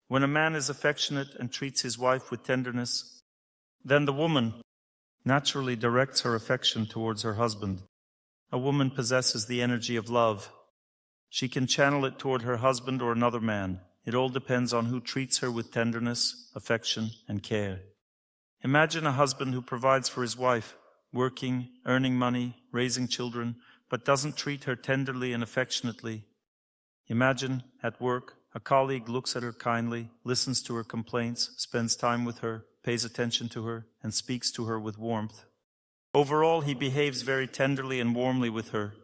When a man is affectionate and treats his wife with tenderness, then the woman naturally directs her affection towards her husband. A woman possesses the energy of love. She can channel it toward her husband or another man. It all depends on who treats her with tenderness, affection, and care. Imagine a husband who provides for his wife, working, earning money, raising children, but doesn't treat her tenderly and affectionately. Imagine, at work, a colleague looks at her kindly, listens to her complaints, spends time with her, pays attention to her, and speaks to her with warmth. Overall, he behaves very tenderly and warmly with her.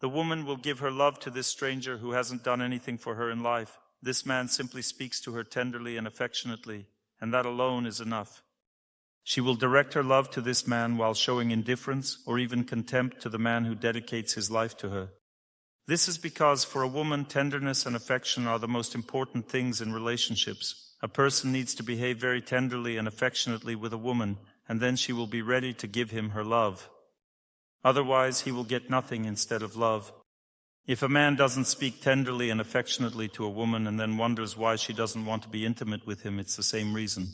The woman will give her love to this stranger who hasn't done anything for her in life. This man simply speaks to her tenderly and affectionately, and that alone is enough. She will direct her love to this man while showing indifference or even contempt to the man who dedicates his life to her. This is because for a woman, tenderness and affection are the most important things in relationships. A person needs to behave very tenderly and affectionately with a woman, and then she will be ready to give him her love. Otherwise, he will get nothing instead of love. If a man doesn't speak tenderly and affectionately to a woman and then wonders why she doesn't want to be intimate with him, it's the same reason.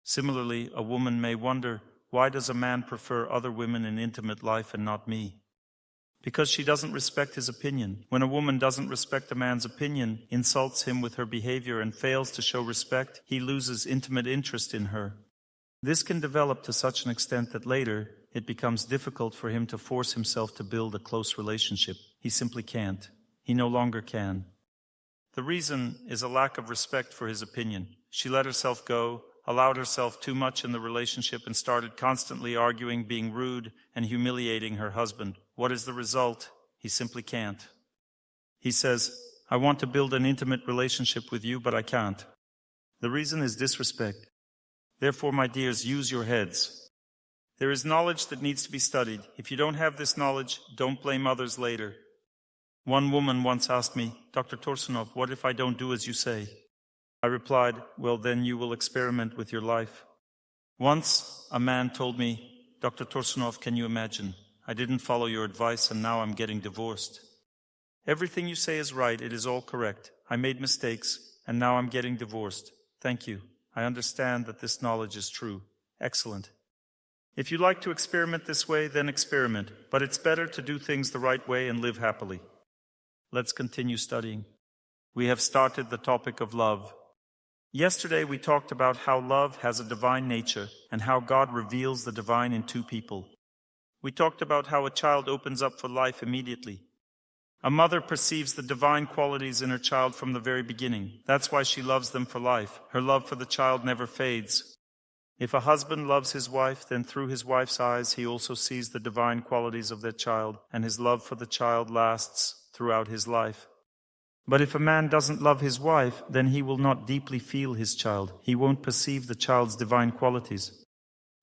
Similarly, a woman may wonder, why does a man prefer other women in intimate life and not me? Because she doesn't respect his opinion. When a woman doesn't respect a man's opinion, insults him with her behavior, and fails to show respect, he loses intimate interest in her. This can develop to such an extent that later it becomes difficult for him to force himself to build a close relationship. He simply can't. He no longer can. The reason is a lack of respect for his opinion. She let herself go, allowed herself too much in the relationship, and started constantly arguing, being rude, and humiliating her husband. What is the result? He simply can't. He says, I want to build an intimate relationship with you, but I can't. The reason is disrespect. Therefore, my dears, use your heads. There is knowledge that needs to be studied. If you don't have this knowledge, don't blame others later. One woman once asked me, Dr. Torsunov, what if I don't do as you say? I replied, well, then you will experiment with your life. Once, a man told me, Dr. Torsunov, can you imagine? I didn't follow your advice and now I'm getting divorced. Everything you say is right. It is all correct. I made mistakes and now I'm getting divorced. Thank you. I understand that this knowledge is true. Excellent. If you like to experiment this way, then experiment. But it's better to do things the right way and live happily. Let's continue studying. We have started the topic of love. Yesterday we talked about how love has a divine nature and how God reveals the divine in two people. We talked about how a child opens up for life immediately. A mother perceives the divine qualities in her child from the very beginning. That's why she loves them for life. Her love for the child never fades. If a husband loves his wife, then through his wife's eyes he also sees the divine qualities of that child, and his love for the child lasts throughout his life. But if a man doesn't love his wife, then he will not deeply feel his child. He won't perceive the child's divine qualities.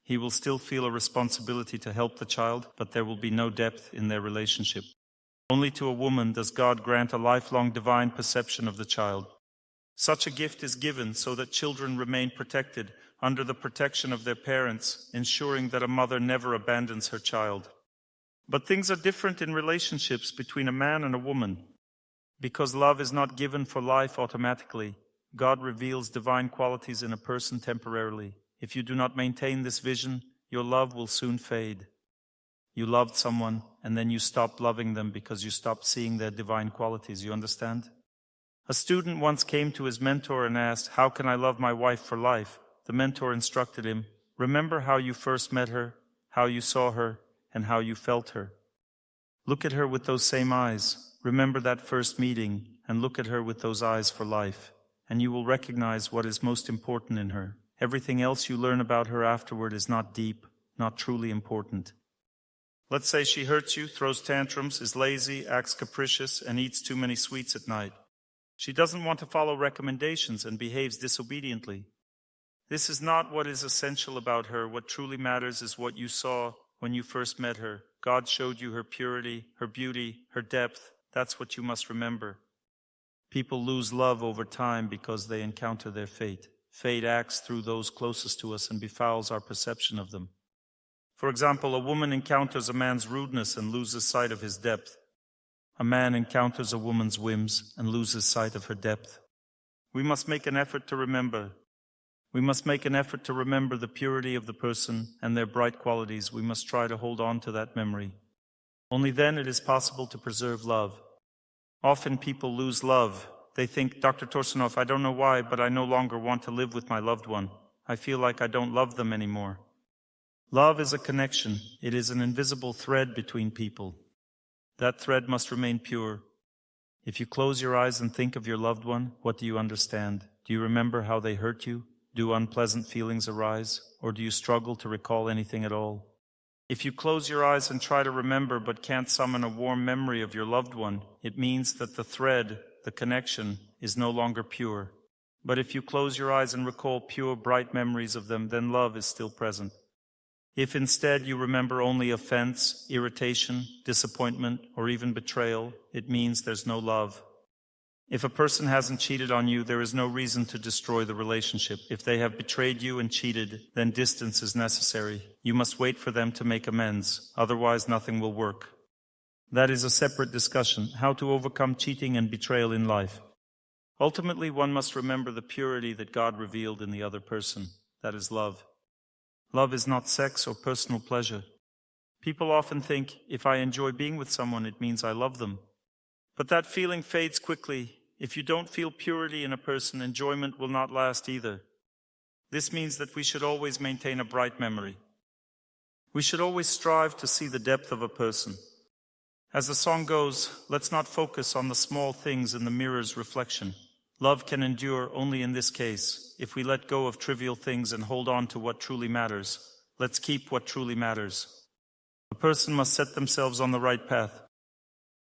He will still feel a responsibility to help the child, but there will be no depth in their relationship. Only to a woman does God grant a lifelong divine perception of the child. Such a gift is given so that children remain protected under the protection of their parents, ensuring that a mother never abandons her child. But things are different in relationships between a man and a woman. Because love is not given for life automatically, God reveals divine qualities in a person temporarily. If you do not maintain this vision, your love will soon fade. You loved someone, and then you stopped loving them because you stopped seeing their divine qualities. You understand? A student once came to his mentor and asked, how can I love my wife for life? The mentor instructed him, remember how you first met her, how you saw her, and how you felt her. Look at her with those same eyes. Remember that first meeting, and look at her with those eyes for life, and you will recognize what is most important in her. Everything else you learn about her afterward is not deep, not truly important. Let's say she hurts you, throws tantrums, is lazy, acts capricious, and eats too many sweets at night. She doesn't want to follow recommendations and behaves disobediently. This is not what is essential about her. What truly matters is what you saw when you first met her. God showed you her purity, her beauty, her depth. That's what you must remember. People lose love over time because they encounter their fate. Fate acts through those closest to us and befouls our perception of them. For example, a woman encounters a man's rudeness and loses sight of his depth. A man encounters a woman's whims and loses sight of her depth. We must make an effort to remember. We must make an effort to remember the purity of the person and their bright qualities. We must try to hold on to that memory. Only then it is possible to preserve love. Often people lose love. They think, Dr. Torsunov, I don't know why, but I no longer want to live with my loved one. I feel like I don't love them anymore. Love is a connection. It is an invisible thread between people. That thread must remain pure. If you close your eyes and think of your loved one, what do you understand? Do you remember how they hurt you? Do unpleasant feelings arise? Or do you struggle to recall anything at all? If you close your eyes and try to remember but can't summon a warm memory of your loved one, it means that the thread, the connection, is no longer pure. But if you close your eyes and recall pure, bright memories of them, then love is still present. If instead you remember only offense, irritation, disappointment, or even betrayal, it means there's no love. If a person hasn't cheated on you, there is no reason to destroy the relationship. If they have betrayed you and cheated, then distance is necessary. You must wait for them to make amends, otherwise nothing will work. That is a separate discussion, how to overcome cheating and betrayal in life. Ultimately, one must remember the purity that God revealed in the other person. That is love. Love is not sex or personal pleasure. People often think, if I enjoy being with someone, it means I love them. But that feeling fades quickly. If you don't feel purity in a person, enjoyment will not last either. This means that we should always maintain a bright memory. We should always strive to see the depth of a person. As the song goes, let's not focus on the small things in the mirror's reflection. Love can endure only in this case, if we let go of trivial things and hold on to what truly matters. Let's keep what truly matters. A person must set themselves on the right path.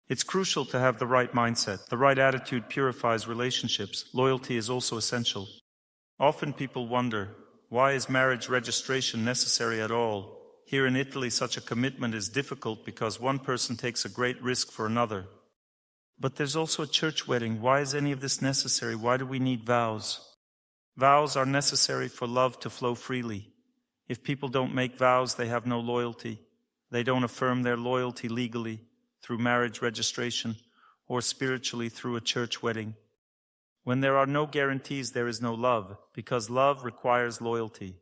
It's crucial to have the right mindset. The right attitude purifies relationships. Loyalty is also essential. Often people wonder, why is marriage registration necessary at all? Here in Italy, such a commitment is difficult because one person takes a great risk for another. But there's also a church wedding. Why is any of this necessary? Why do we need vows? Vows are necessary for love to flow freely. If people don't make vows, they have no loyalty. They don't affirm their loyalty legally through marriage registration or spiritually through a church wedding. When there are no guarantees, there is no love, because love requires loyalty.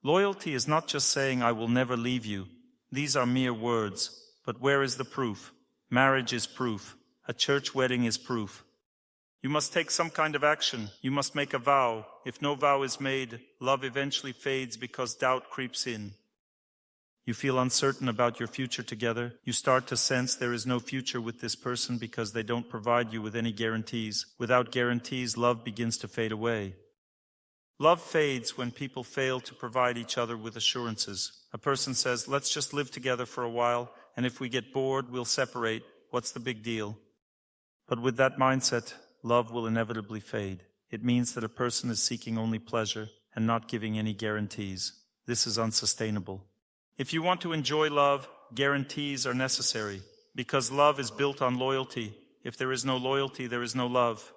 Loyalty is not just saying, I will never leave you. These are mere words. But where is the proof? Marriage is proof. A church wedding is proof. You must take some kind of action. You must make a vow. If no vow is made, love eventually fades because doubt creeps in. You feel uncertain about your future together. You start to sense there is no future with this person because they don't provide you with any guarantees. Without guarantees, love begins to fade away. Love fades when people fail to provide each other with assurances. A person says, let's just live together for a while, and if we get bored, we'll separate. What's the big deal? But with that mindset, love will inevitably fade. It means that a person is seeking only pleasure and not giving any guarantees. This is unsustainable. If you want to enjoy love, guarantees are necessary, because love is built on loyalty. If there is no loyalty, there is no love.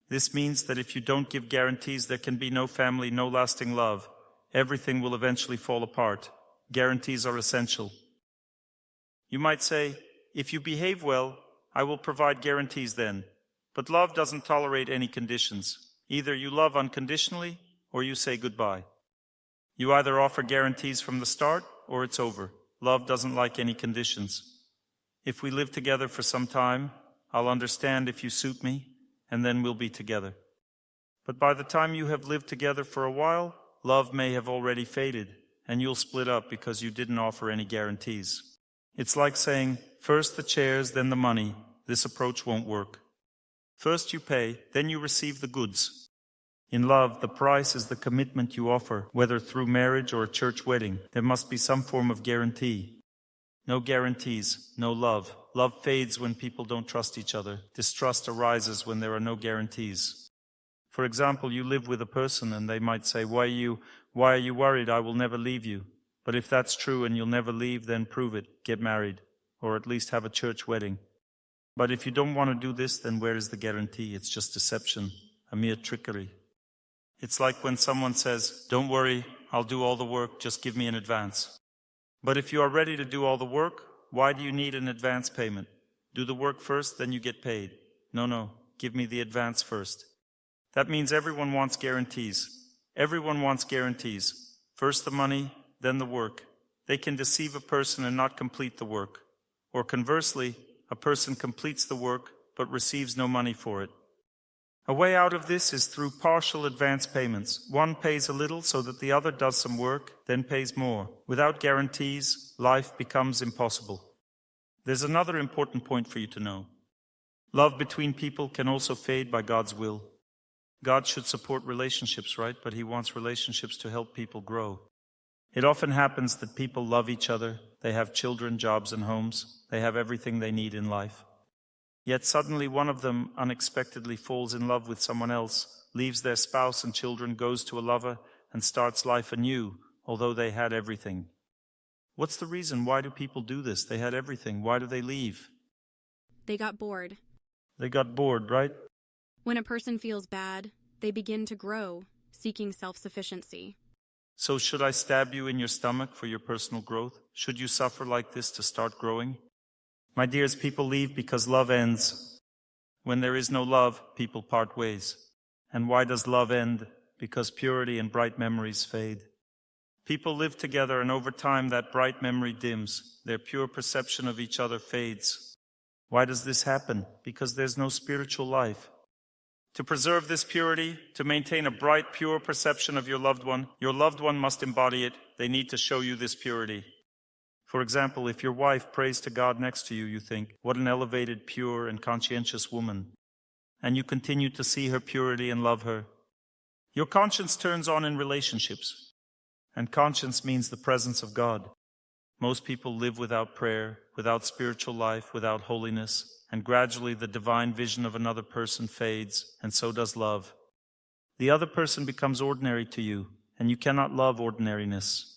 This means that if you don't give guarantees, there can be no family, no lasting love. Everything will eventually fall apart. Guarantees are essential. You might say, if you behave well, I will provide guarantees then. But love doesn't tolerate any conditions. Either you love unconditionally, or you say goodbye. You either offer guarantees from the start, or it's over. Love doesn't like any conditions. If we live together for some time, I'll understand if you suit me, and then we'll be together. But by the time you have lived together for a while, love may have already faded, and you'll split up because you didn't offer any guarantees. It's like saying, first the chairs, then the money. This approach won't work. First you pay, then you receive the goods. In love, the price is the commitment you offer, whether through marriage or a church wedding. There must be some form of guarantee. No guarantees, no love. Love fades when people don't trust each other. Distrust arises when there are no guarantees. For example, you live with a person and they might say, why are you worried? I will never leave you. But if that's true and you'll never leave, then prove it. Get married, or at least have a church wedding. But if you don't want to do this, then where is the guarantee? It's just deception, a mere trickery. It's like when someone says, don't worry, I'll do all the work, just give me an advance. But if you are ready to do all the work, why do you need an advance payment? Do the work first, then you get paid. No, give me the advance first. That means everyone wants guarantees. Everyone wants guarantees. First the money, then the work. They can deceive a person and not complete the work. Or conversely, a person completes the work but receives no money for it. A way out of this is through partial advance payments. One pays a little so that the other does some work, then pays more. Without guarantees, life becomes impossible. There's another important point for you to know. Love between people can also fade by God's will. God should support relationships, right? But He wants relationships to help people grow. It often happens that people love each other, they have children, jobs, and homes, they have everything they need in life. Yet suddenly one of them unexpectedly falls in love with someone else, leaves their spouse and children, goes to a lover, and starts life anew, although they had everything. What's the reason? Why do people do this? They had everything. Why do they leave? They got bored. They got bored, right? When a person feels bad, they begin to grow, seeking self-sufficiency. So should I stab you in your stomach for your personal growth? Should you suffer like this to start growing? My dears, people leave because love ends. When there is no love, people part ways. And why does love end? Because purity and bright memories fade. People live together, and over time that bright memory dims. Their pure perception of each other fades. Why does this happen? Because there's no spiritual life. To preserve this purity, to maintain a bright, pure perception of your loved one must embody it. They need to show you this purity. For example, if your wife prays to God next to you, you think, what an elevated, pure, and conscientious woman. And you continue to see her purity and love her. Your conscience turns on in relationships. And conscience means the presence of God. Most people live without prayer, without spiritual life, without holiness, and gradually the divine vision of another person fades, and so does love. The other person becomes ordinary to you, and you cannot love ordinariness.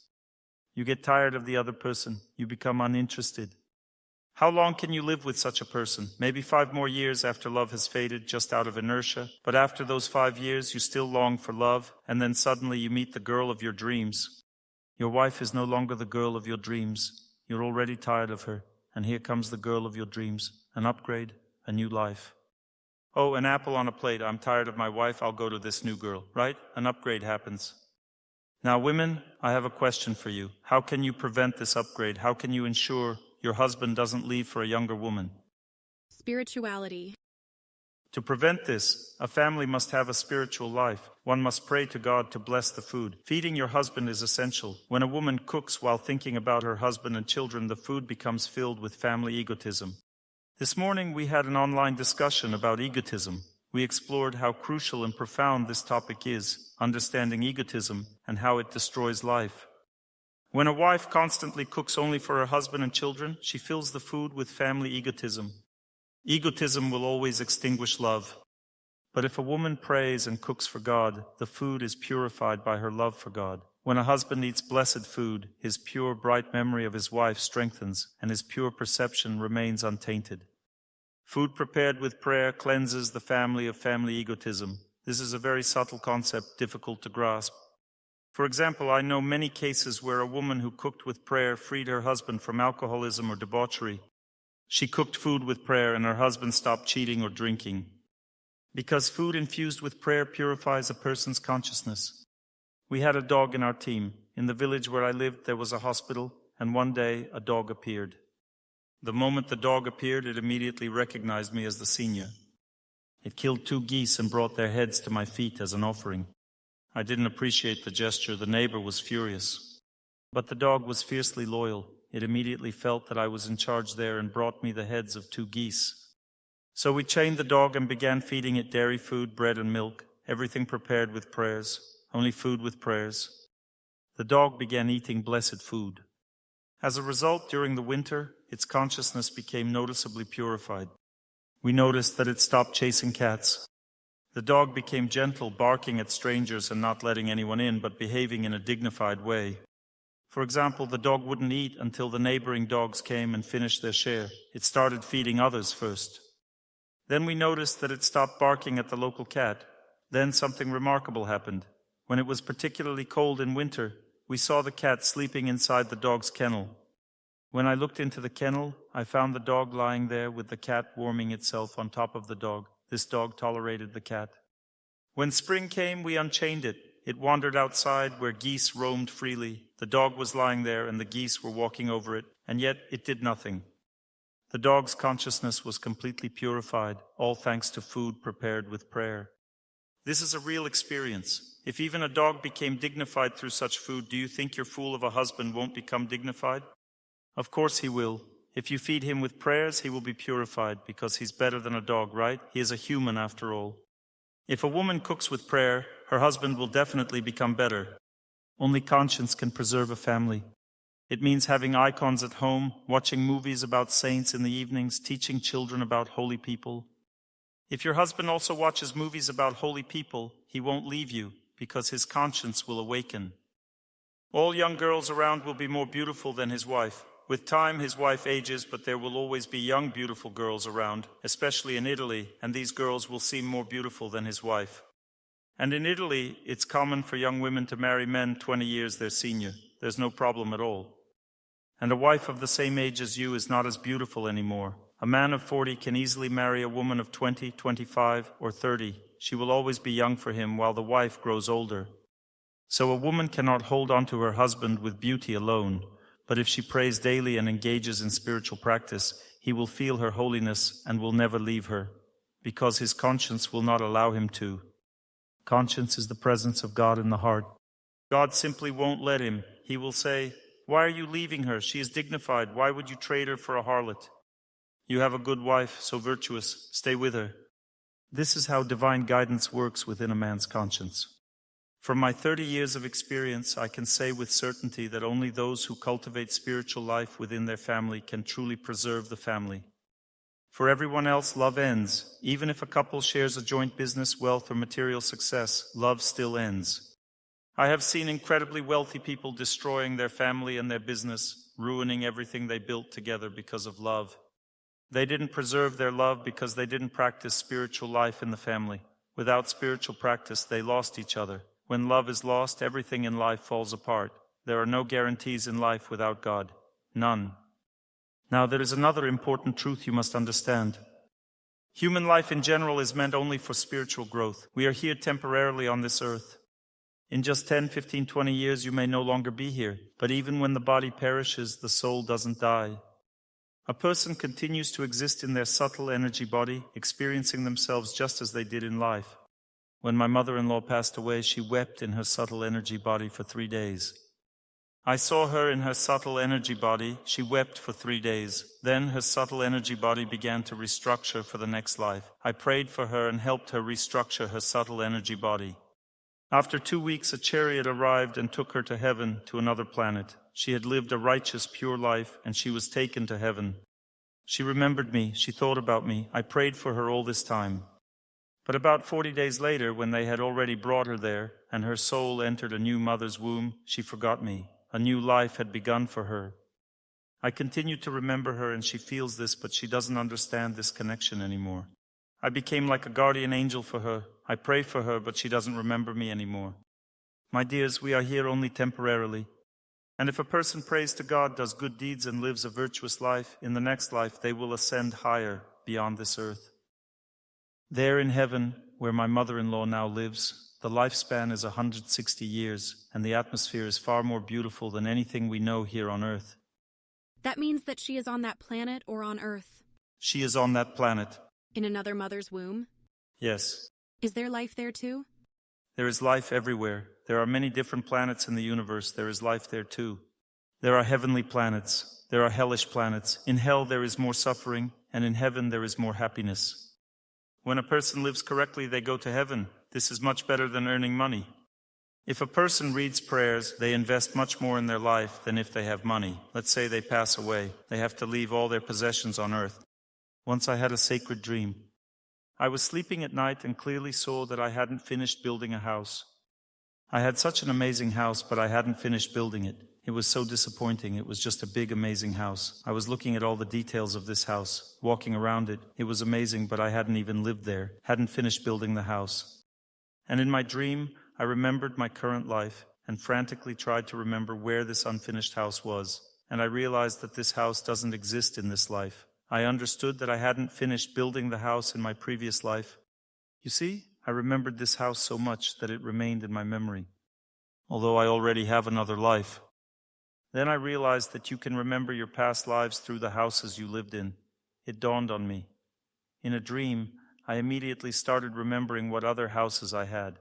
You get tired of the other person. You become uninterested. How long can you live with such a person? Maybe 5 more years after love has faded, just out of inertia. But after those 5 years, you still long for love, and then suddenly you meet the girl of your dreams. Your wife is no longer the girl of your dreams. You're already tired of her, and here comes the girl of your dreams. An upgrade, a new life. Oh, an apple on a plate. I'm tired of my wife. I'll go to this new girl, right? An upgrade happens. Now, women, I have a question for you. How can you prevent this upgrade? How can you ensure your husband doesn't leave for a younger woman? Spirituality. To prevent this, a family must have a spiritual life. One must pray to God to bless the food. Feeding your husband is essential. When a woman cooks while thinking about her husband and children, the food becomes filled with family egotism. This morning we had an online discussion about egotism. We explored how crucial and profound this topic is, understanding egotism and how it destroys life. When a wife constantly cooks only for her husband and children, she fills the food with family egotism. Egotism will always extinguish love. But if a woman prays and cooks for God, the food is purified by her love for God. When a husband eats blessed food, his pure, bright memory of his wife strengthens, and his pure perception remains untainted. Food prepared with prayer cleanses the family of family egotism. This is a very subtle concept, difficult to grasp. For example, I know many cases where a woman who cooked with prayer freed her husband from alcoholism or debauchery. She cooked food with prayer and her husband stopped cheating or drinking. Because food infused with prayer purifies a person's consciousness. We had a dog in our team. In the village where I lived, there was a hospital, and one day a dog appeared. The moment the dog appeared, it immediately recognized me as the senior. It killed 2 geese and brought their heads to my feet as an offering. I didn't appreciate the gesture. The neighbor was furious. But the dog was fiercely loyal. It immediately felt that I was in charge there and brought me the heads of 2 geese. So we chained the dog and began feeding it dairy food, bread and milk, everything prepared with prayers, only food with prayers. The dog began eating blessed food. As a result, during the winter, its consciousness became noticeably purified. We noticed that it stopped chasing cats. The dog became gentle, barking at strangers and not letting anyone in, but behaving in a dignified way. For example, the dog wouldn't eat until the neighboring dogs came and finished their share. It started feeding others first. Then we noticed that it stopped barking at the local cat. Then something remarkable happened. When it was particularly cold in winter, we saw the cat sleeping inside the dog's kennel. When I looked into the kennel, I found the dog lying there with the cat warming itself on top of the dog. This dog tolerated the cat. When spring came, we unchained it. It wandered outside where geese roamed freely. The dog was lying there and the geese were walking over it, and yet it did nothing. The dog's consciousness was completely purified, all thanks to food prepared with prayer. This is a real experience. If even a dog became dignified through such food, do you think your fool of a husband won't become dignified? Of course he will. If you feed him with prayers, he will be purified, because he's better than a dog, right? He is a human after all. If a woman cooks with prayer, her husband will definitely become better. Only conscience can preserve a family. It means having icons at home, watching movies about saints in the evenings, teaching children about holy people. If your husband also watches movies about holy people, he won't leave you, because his conscience will awaken. All young girls around will be more beautiful than his wife. With time, his wife ages, but there will always be young, beautiful girls around, especially in Italy, and these girls will seem more beautiful than his wife. And in Italy, it's common for young women to marry men 20 years their senior. There's no problem at all. And a wife of the same age as you is not as beautiful anymore. A man of 40 can easily marry a woman of 20, 25, or 30. She will always be young for him while the wife grows older. So a woman cannot hold on to her husband with beauty alone, but if she prays daily and engages in spiritual practice, he will feel her holiness and will never leave her, because his conscience will not allow him to. Conscience is the presence of God in the heart. God simply won't let him. He will say, "Why are you leaving her? She is dignified. Why would you trade her for a harlot? You have a good wife, so virtuous. Stay with her." This is how divine guidance works within a man's conscience. From my 30 years of experience, I can say with certainty that only those who cultivate spiritual life within their family can truly preserve the family. For everyone else, love ends. Even if a couple shares a joint business, wealth, or material success, love still ends. I have seen incredibly wealthy people destroying their family and their business, ruining everything they built together because of love. They didn't preserve their love because they didn't practice spiritual life in the family. Without spiritual practice, they lost each other. When love is lost, everything in life falls apart. There are no guarantees in life without God. None. Now, there is another important truth you must understand. Human life in general is meant only for spiritual growth. We are here temporarily on this earth. In just 10, 15, 20 years, you may no longer be here. But even when the body perishes, the soul doesn't die. A person continues to exist in their subtle energy body, experiencing themselves just as they did in life. When my mother-in-law passed away, she wept in her subtle energy body for 3 days. I saw her in her subtle energy body. She wept for 3 days. Then her subtle energy body began to restructure for the next life. I prayed for her and helped her restructure her subtle energy body. After 2 weeks, a chariot arrived and took her to heaven, to another planet. She had lived a righteous, pure life, and she was taken to heaven. She remembered me. She thought about me. I prayed for her all this time. But about 40 days later, when they had already brought her there, and her soul entered a new mother's womb, she forgot me. A new life had begun for her. I continue to remember her, and she feels this, but she doesn't understand this connection anymore. I became like a guardian angel for her. I pray for her, but she doesn't remember me anymore. My dears, we are here only temporarily. And if a person prays to God, does good deeds, and lives a virtuous life, in the next life they will ascend higher beyond this earth. There in heaven, where my mother-in-law now lives, the lifespan is 160 years, and the atmosphere is far more beautiful than anything we know here on earth. That means that she is on that planet or on Earth? She is on that planet. In another mother's womb? Yes. Is there life there too? There is life everywhere. There are many different planets in the universe. There is life there too. There are heavenly planets. There are hellish planets. In hell there is more suffering, and in heaven there is more happiness. When a person lives correctly, they go to heaven. This is much better than earning money. If a person reads prayers, they invest much more in their life than if they have money. Let's say they pass away. They have to leave all their possessions on earth. Once I had a sacred dream. I was sleeping at night and clearly saw that I hadn't finished building a house. I had such an amazing house, but I hadn't finished building it. It was so disappointing. It was just a big, amazing house. I was looking at all the details of this house, walking around it. It was amazing, but I hadn't even lived there, hadn't finished building the house. And in my dream, I remembered my current life and frantically tried to remember where this unfinished house was. And I realized that this house doesn't exist in this life. I understood that I hadn't finished building the house in my previous life. You see, I remembered this house so much that it remained in my memory, although I already have another life. Then I realized that you can remember your past lives through the houses you lived in. It dawned on me. In a dream, I immediately started remembering what other houses I had.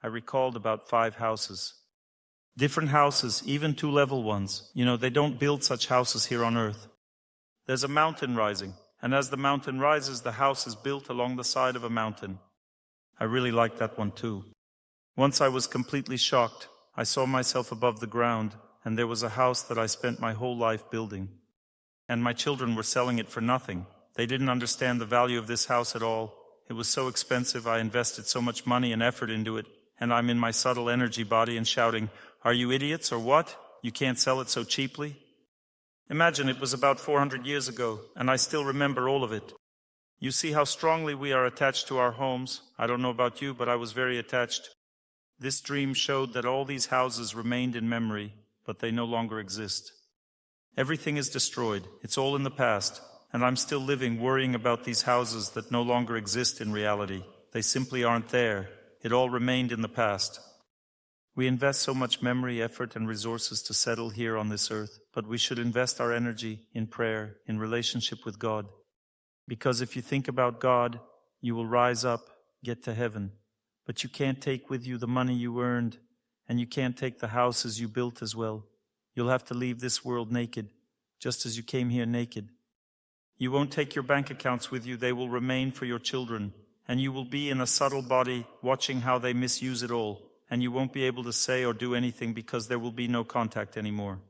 I recalled about 5 houses. Different houses, even 2-level ones. They don't build such houses here on Earth. There's a mountain rising, and as the mountain rises, the house is built along the side of a mountain. I really liked that one too. Once I was completely shocked. I saw myself above the ground, and there was a house that I spent my whole life building. And my children were selling it for nothing. They didn't understand the value of this house at all. It was so expensive, I invested so much money and effort into it, and I'm in my subtle energy body and shouting, "Are you idiots or what? You can't sell it so cheaply?" Imagine it was about 400 years ago, and I still remember all of it. You see how strongly we are attached to our homes. I don't know about you, but I was very attached. This dream showed that all these houses remained in memory, but they no longer exist. Everything is destroyed. It's all in the past, and I'm still living worrying about these houses that no longer exist in reality. They simply aren't there. It all remained in the past. We invest so much memory, effort, and resources to settle here on this earth, but we should invest our energy in prayer, in relationship with God. Because if you think about God, you will rise up, get to heaven. But you can't take with you the money you earned, and you can't take the houses you built as well. You'll have to leave this world naked, just as you came here naked. You won't take your bank accounts with you. They will remain for your children, and you will be in a subtle body watching how they misuse it all, and you won't be able to say or do anything because there will be no contact anymore.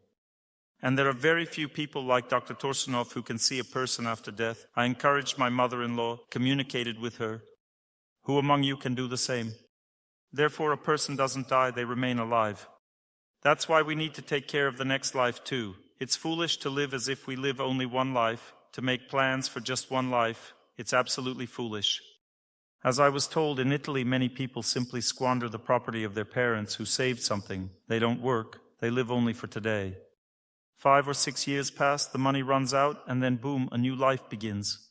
And there are very few people like Dr. Torsunov who can see a person after death. I encouraged my mother-in-law, communicated with her. Who among you can do the same? Therefore, a person doesn't die, they remain alive. That's why we need to take care of the next life too. It's foolish to live as if we live only one life, to make plans for just one life. It's absolutely foolish. As I was told, in Italy, many people simply squander the property of their parents who saved something. They don't work, they live only for today. 5 or 6 years pass, the money runs out, and then boom, a new life begins.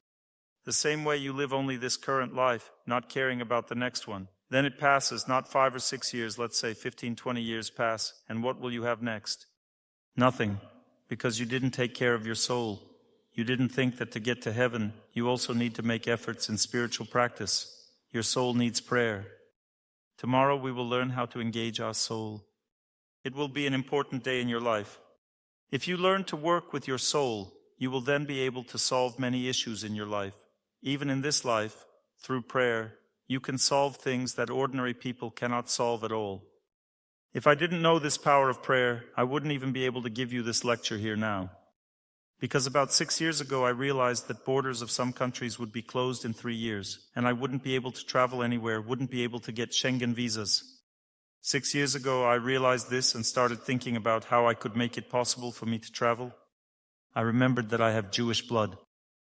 The same way you live only this current life, not caring about the next one. Then it passes, not 5 or 6 years, let's say 15, 20 years pass, and what will you have next? Nothing, because you didn't take care of your soul. You didn't think that to get to heaven, you also need to make efforts in spiritual practice. Your soul needs prayer. Tomorrow we will learn how to engage our soul. It will be an important day in your life. If you learn to work with your soul, you will then be able to solve many issues in your life. Even in this life, through prayer, you can solve things that ordinary people cannot solve at all. If I didn't know this power of prayer, I wouldn't even be able to give you this lecture here now. Because about 6 years ago, I realized that borders of some countries would be closed in 3 years, and I wouldn't be able to travel anywhere, wouldn't be able to get Schengen visas. 6 years ago, I realized this and started thinking about how I could make it possible for me to travel. I remembered that I have Jewish blood.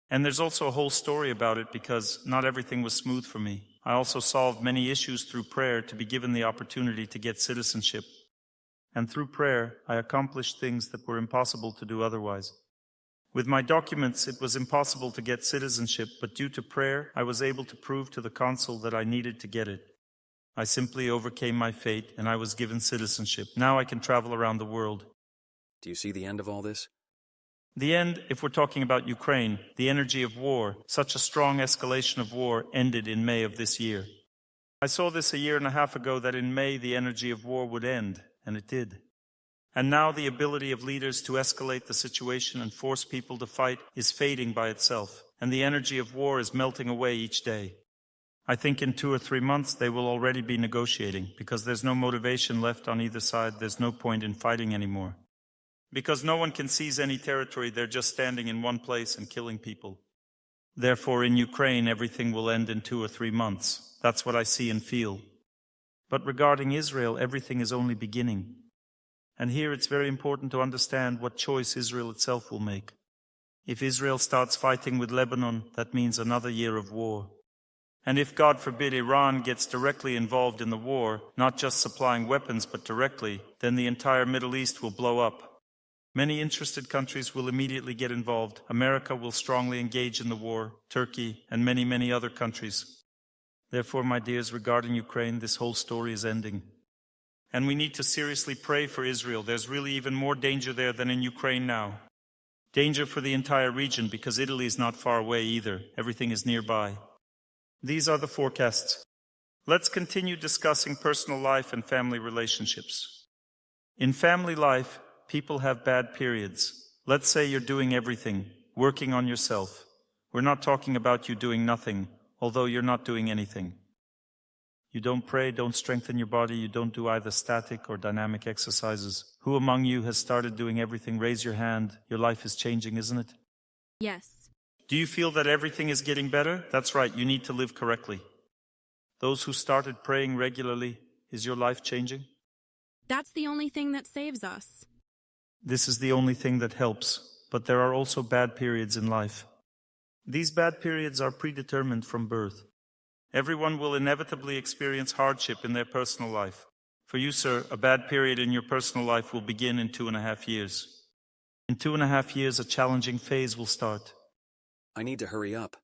And there's also a whole story about it because not everything was smooth for me. I also solved many issues through prayer to be given the opportunity to get citizenship. And through prayer, I accomplished things that were impossible to do otherwise. With my documents, it was impossible to get citizenship, but due to prayer, I was able to prove to the consul that I needed to get it. I simply overcame my fate, and I was given citizenship. Now I can travel around the world. Do you see the end of all this? The end, if we're talking about Ukraine, the energy of war, such a strong escalation of war, ended in May of this year. I saw this a year and a half ago that in May the energy of war would end, and it did. And now the ability of leaders to escalate the situation and force people to fight is fading by itself, and the energy of war is melting away each day. I think in 2 or 3 months they will already be negotiating, because there's no motivation left on either side, there's no point in fighting anymore. Because no one can seize any territory, they're just standing in one place and killing people. Therefore, in Ukraine, everything will end in 2 or 3 months. That's what I see and feel. But regarding Israel, everything is only beginning. And here it's very important to understand what choice Israel itself will make. If Israel starts fighting with Lebanon, that means another year of war. And if, God forbid, Iran gets directly involved in the war, not just supplying weapons but directly, then the entire Middle East will blow up. Many interested countries will immediately get involved. America will strongly engage in the war, Turkey, and many, many other countries. Therefore, my dears, regarding Ukraine, this whole story is ending. And we need to seriously pray for Israel. There's really even more danger there than in Ukraine now. Danger for the entire region, because Italy is not far away either. Everything is nearby. These are the forecasts. Let's continue discussing personal life and family relationships. In family life, people have bad periods. Let's say you're doing everything, working on yourself. We're not talking about you doing nothing, although you're not doing anything. You don't pray, don't strengthen your body, you don't do either static or dynamic exercises. Who among you has started doing everything? Raise your hand. Your life is changing, isn't it? Yes. Do you feel that everything is getting better? That's right, you need to live correctly. Those who started praying regularly, is your life changing? That's the only thing that saves us. This is the only thing that helps, but there are also bad periods in life. These bad periods are predetermined from birth. Everyone will inevitably experience hardship in their personal life. For you, sir, a bad period in your personal life will begin in 2.5 years. In 2.5 years, a challenging phase will start. I need to hurry up.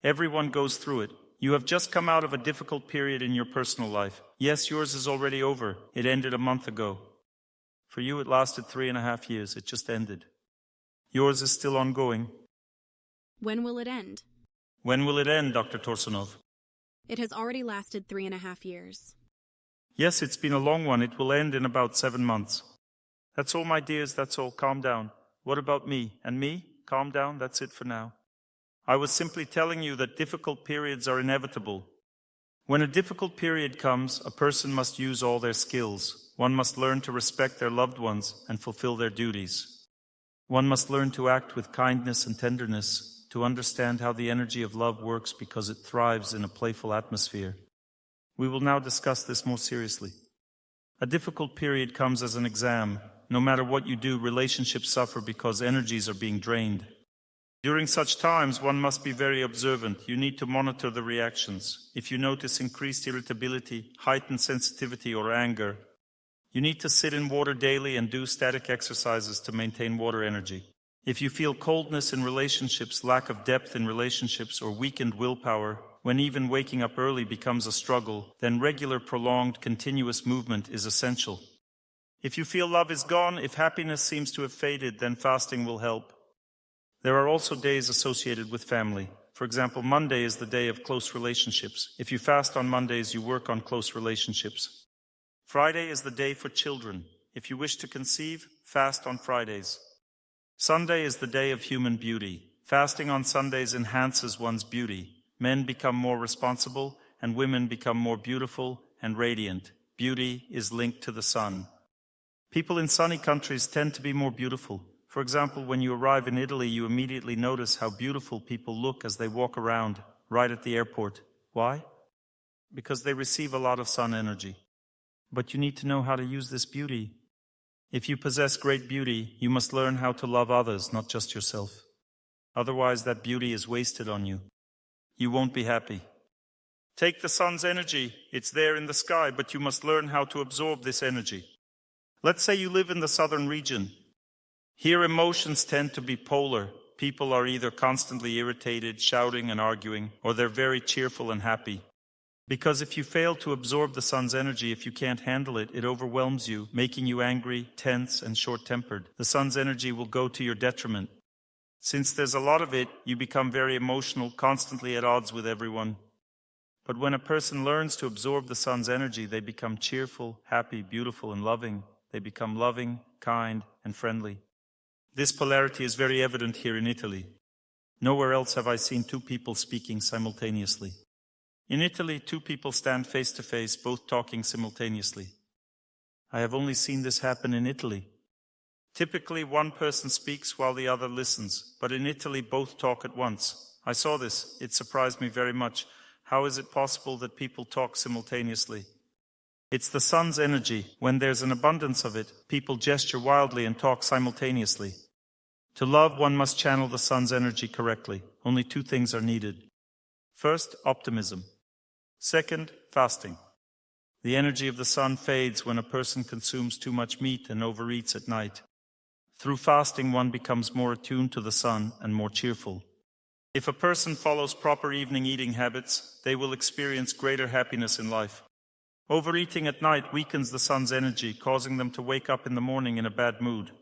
Everyone goes through it. You have just come out of a difficult period in your personal life. Yes, yours is already over. It ended a month ago. For you, it lasted 3.5 years. It just ended. Yours is still ongoing. When will it end? When will it end, Dr. Torsunov? It has already lasted 3.5 years. Yes, it's been a long one. It will end in about 7 months. That's all, my dears. That's all. Calm down. What about me? And me? Calm down. That's it for now. I was simply telling you that difficult periods are inevitable. When a difficult period comes, a person must use all their skills. One must learn to respect their loved ones and fulfill their duties. One must learn to act with kindness and tenderness, to understand how the energy of love works because it thrives in a playful atmosphere. We will now discuss this more seriously. A difficult period comes as an exam. No matter what you do, relationships suffer because energies are being drained. During such times, one must be very observant. You need to monitor the reactions. If you notice increased irritability, heightened sensitivity, or anger, you need to sit in water daily and do static exercises to maintain water energy. If you feel coldness in relationships, lack of depth in relationships, or weakened willpower, when even waking up early becomes a struggle, then regular, prolonged, continuous movement is essential. If you feel love is gone, if happiness seems to have faded, then fasting will help. There are also days associated with family. For example, Monday is the day of close relationships. If you fast on Mondays, you work on close relationships. Friday is the day for children. If you wish to conceive, fast on Fridays. Sunday is the day of human beauty. Fasting on Sundays enhances one's beauty. Men become more responsible, and women become more beautiful and radiant. Beauty is linked to the sun. People in sunny countries tend to be more beautiful. For example, when you arrive in Italy, you immediately notice how beautiful people look as they walk around right at the airport. Why? Because they receive a lot of sun energy. But you need to know how to use this beauty. If you possess great beauty, you must learn how to love others, not just yourself. Otherwise, that beauty is wasted on you. You won't be happy. Take the sun's energy. It's there in the sky, but you must learn how to absorb this energy. Let's say you live in the southern region. Here, emotions tend to be polar. People are either constantly irritated, shouting and arguing, or they're very cheerful and happy. Because if you fail to absorb the sun's energy, if you can't handle it, it overwhelms you, making you angry, tense, and short-tempered. The sun's energy will go to your detriment. Since there's a lot of it, you become very emotional, constantly at odds with everyone. But when a person learns to absorb the sun's energy, they become cheerful, happy, beautiful, and loving. They become loving, kind, and friendly. This polarity is very evident here in Italy. Nowhere else have I seen two people speaking simultaneously. In Italy, two people stand face to face, both talking simultaneously. I have only seen this happen in Italy. Typically, one person speaks while the other listens, but in Italy, both talk at once. I saw this. It surprised me very much. How is it possible that people talk simultaneously? It's the sun's energy. When there's an abundance of it, people gesture wildly and talk simultaneously. To love, one must channel the sun's energy correctly. Only two things are needed. First, optimism. Second, fasting. The energy of the sun fades when a person consumes too much meat and overeats at night. Through fasting, one becomes more attuned to the sun and more cheerful. If a person follows proper evening eating habits, they will experience greater happiness in life. Overeating at night weakens the sun's energy, causing them to wake up in the morning in a bad mood.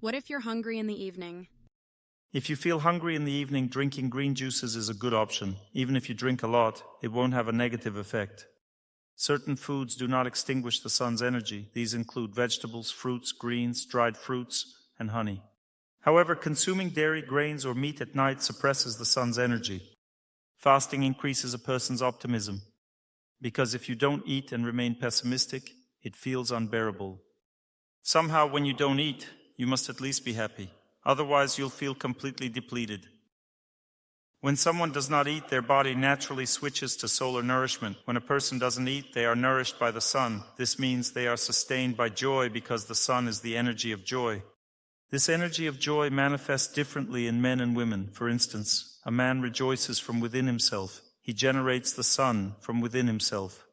What if you're hungry in the evening? If you feel hungry in the evening, drinking green juices is a good option. Even if you drink a lot, it won't have a negative effect. Certain foods do not extinguish the sun's energy. These include vegetables, fruits, greens, dried fruits, and honey. However, consuming dairy, grains, or meat at night suppresses the sun's energy. Fasting increases a person's optimism, because if you don't eat and remain pessimistic, it feels unbearable. Somehow, when you don't eat, you must at least be happy. Otherwise, you'll feel completely depleted. When someone does not eat, their body naturally switches to solar nourishment. When a person doesn't eat, they are nourished by the sun. This means they are sustained by joy because the sun is the energy of joy. This energy of joy manifests differently in men and women. For instance, a man rejoices from within himself. He generates the sun from within himself.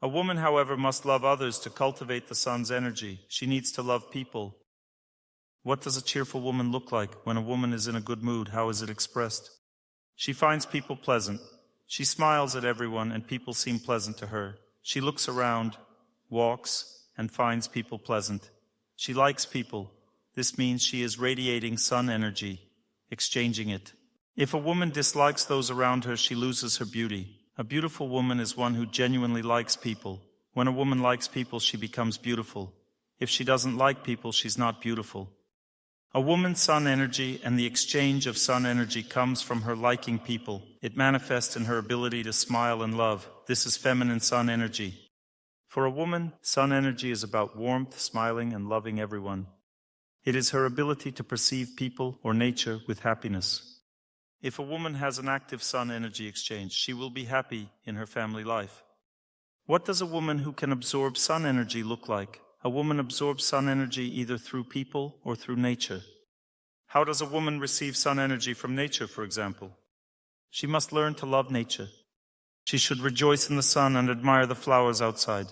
A woman, however, must love others to cultivate the sun's energy. She needs to love people. What does a cheerful woman look like? When a woman is in a good mood, how is it expressed? She finds people pleasant. She smiles at everyone and people seem pleasant to her. She looks around, walks, and finds people pleasant. She likes people. This means she is radiating sun energy, exchanging it. If a woman dislikes those around her, she loses her beauty. A beautiful woman is one who genuinely likes people. When a woman likes people, she becomes beautiful. If she doesn't like people, she's not beautiful. A woman's sun energy and the exchange of sun energy comes from her liking people. It manifests in her ability to smile and love. This is feminine sun energy. For a woman, sun energy is about warmth, smiling, and loving everyone. It is her ability to perceive people or nature with happiness. If a woman has an active sun energy exchange, she will be happy in her family life. What does a woman who can absorb sun energy look like? A woman absorbs sun energy either through people or through nature. How does a woman receive sun energy from nature, for example? She must learn to love nature. She should rejoice in the sun and admire the flowers outside.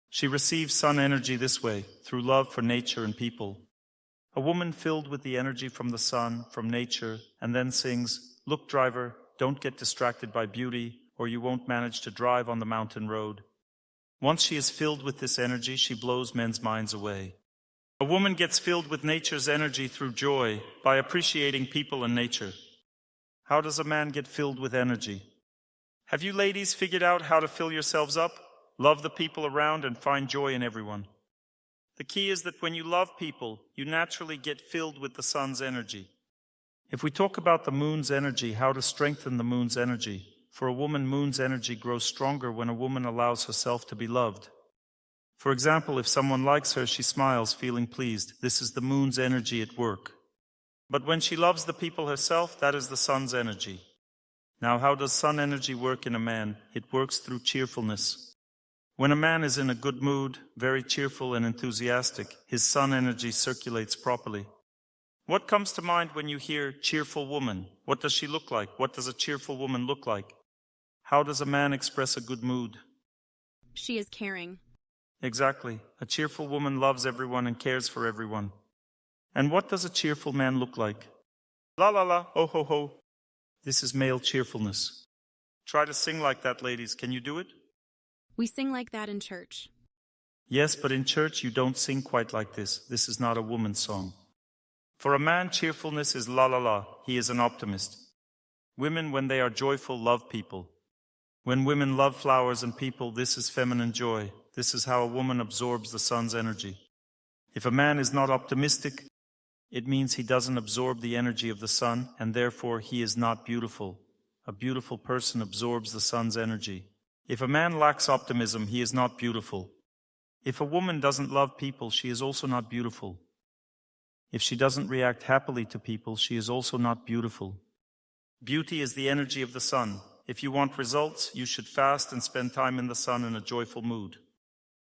She receives sun energy this way, through love for nature and people. A woman filled with the energy from the sun, from nature, and then sings, "Look, driver, don't get distracted by beauty, or you won't manage to drive on the mountain road." Once she is filled with this energy, she blows men's minds away. A woman gets filled with nature's energy through joy, by appreciating people and nature. How does a man get filled with energy? Have you ladies figured out how to fill yourselves up? Love the people around and find joy in everyone. The key is that when you love people, you naturally get filled with the sun's energy. If we talk about the moon's energy, how to strengthen the moon's energy, for a woman, moon's energy grows stronger when a woman allows herself to be loved. For example, if someone likes her, she smiles, feeling pleased. This is the moon's energy at work. But when she loves the people herself, that is the sun's energy. Now, how does sun energy work in a man? It works through cheerfulness. When a man is in a good mood, very cheerful and enthusiastic, his sun energy circulates properly. What comes to mind when you hear cheerful woman? What does she look like? What does a cheerful woman look like? How does a man express a good mood? She is caring. Exactly. A cheerful woman loves everyone and cares for everyone. And what does a cheerful man look like? La la la, oh ho ho. This is male cheerfulness. Try to sing like that, ladies. Can you do it? We sing like that in church. Yes, but in church you don't sing quite like this. This is not a woman's song. For a man, cheerfulness is la la la. He is an optimist. Women, when they are joyful, love people. When women love flowers and people, this is feminine joy. This is how a woman absorbs the sun's energy. If a man is not optimistic, it means he doesn't absorb the energy of the sun, and therefore he is not beautiful. A beautiful person absorbs the sun's energy. If a man lacks optimism, he is not beautiful. If a woman doesn't love people, she is also not beautiful. If she doesn't react happily to people, she is also not beautiful. Beauty is the energy of the sun. If you want results, you should fast and spend time in the sun in a joyful mood.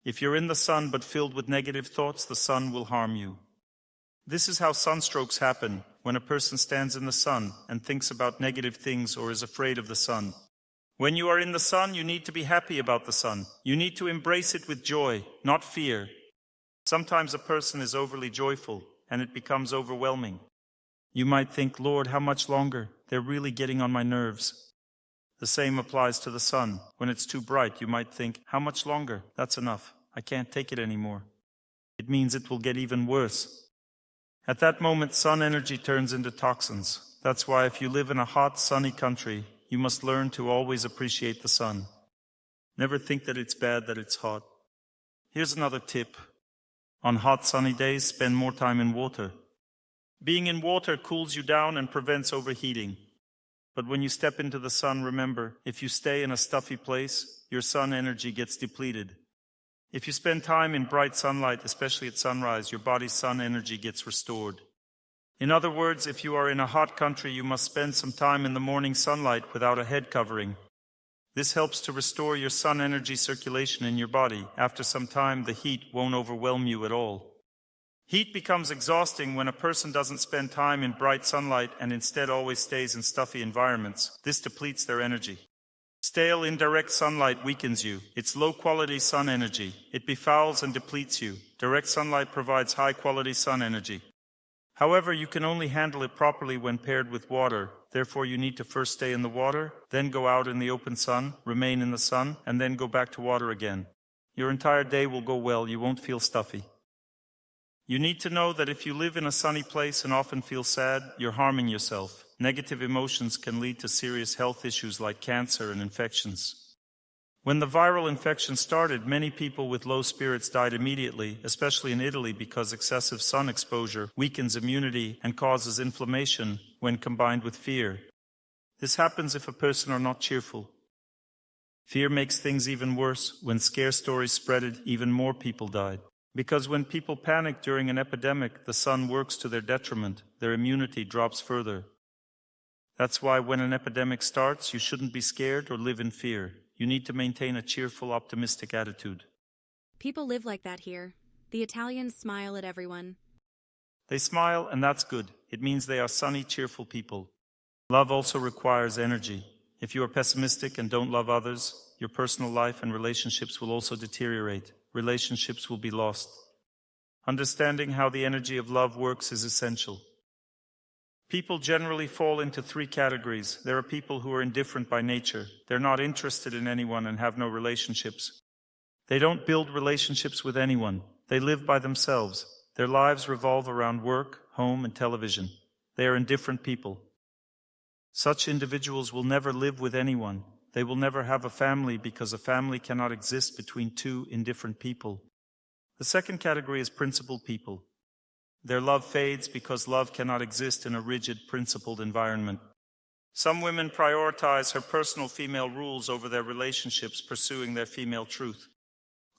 If you're in the sun but filled with negative thoughts, the sun will harm you. This is how sunstrokes happen, when a person stands in the sun and thinks about negative things or is afraid of the sun. When you are in the sun, you need to be happy about the sun. You need to embrace it with joy, not fear. Sometimes a person is overly joyful, and it becomes overwhelming. You might think, Lord, how much longer? They're really getting on my nerves. The same applies to the sun. When it's too bright, you might think, how much longer? That's enough. I can't take it anymore. It means it will get even worse. At that moment, sun energy turns into toxins. That's why if you live in a hot, sunny country, you must learn to always appreciate the sun. Never think that it's bad that it's hot. Here's another tip. On hot, sunny days, spend more time in water. Being in water cools you down and prevents overheating. But when you step into the sun, remember, if you stay in a stuffy place, your sun energy gets depleted. If you spend time in bright sunlight, especially at sunrise, your body's sun energy gets restored. In other words, if you are in a hot country, you must spend some time in the morning sunlight without a head covering. This helps to restore your sun energy circulation in your body. After some time, the heat won't overwhelm you at all. Heat becomes exhausting when a person doesn't spend time in bright sunlight and instead always stays in stuffy environments. This depletes their energy. Stale, indirect sunlight weakens you. It's low-quality sun energy. It befouls and depletes you. Direct sunlight provides high-quality sun energy. However, you can only handle it properly when paired with water. Therefore, you need to first stay in the water, then go out in the open sun, remain in the sun, and then go back to water again. Your entire day will go well. You won't feel stuffy. You need to know that if you live in a sunny place and often feel sad, you're harming yourself. Negative emotions can lead to serious health issues like cancer and infections. When the viral infection started, many people with low spirits died immediately, especially in Italy, because excessive sun exposure weakens immunity and causes inflammation when combined with fear. This happens if a person are not cheerful. Fear makes things even worse. When scare stories spreaded, even more people died. Because when people panic during an epidemic, the sun works to their detriment. Their immunity drops further. That's why when an epidemic starts, you shouldn't be scared or live in fear. You need to maintain a cheerful, optimistic attitude. People live like that here. The Italians smile at everyone. They smile, and that's good. It means they are sunny, cheerful people. Love also requires energy. If you are pessimistic and don't love others, your personal life and relationships will also deteriorate. Relationships will be lost. Understanding how the energy of love works is essential. People generally fall into three categories. There are people who are indifferent by nature. They're not interested in anyone and have no relationships. They don't build relationships with anyone. They live by themselves. Their lives revolve around work, home, and television. They are indifferent people. Such individuals will never live with anyone. They will never have a family because a family cannot exist between two indifferent people. The second category is principled people. Their love fades because love cannot exist in a rigid, principled environment. Some women prioritize her personal female rules over their relationships, pursuing their female truth.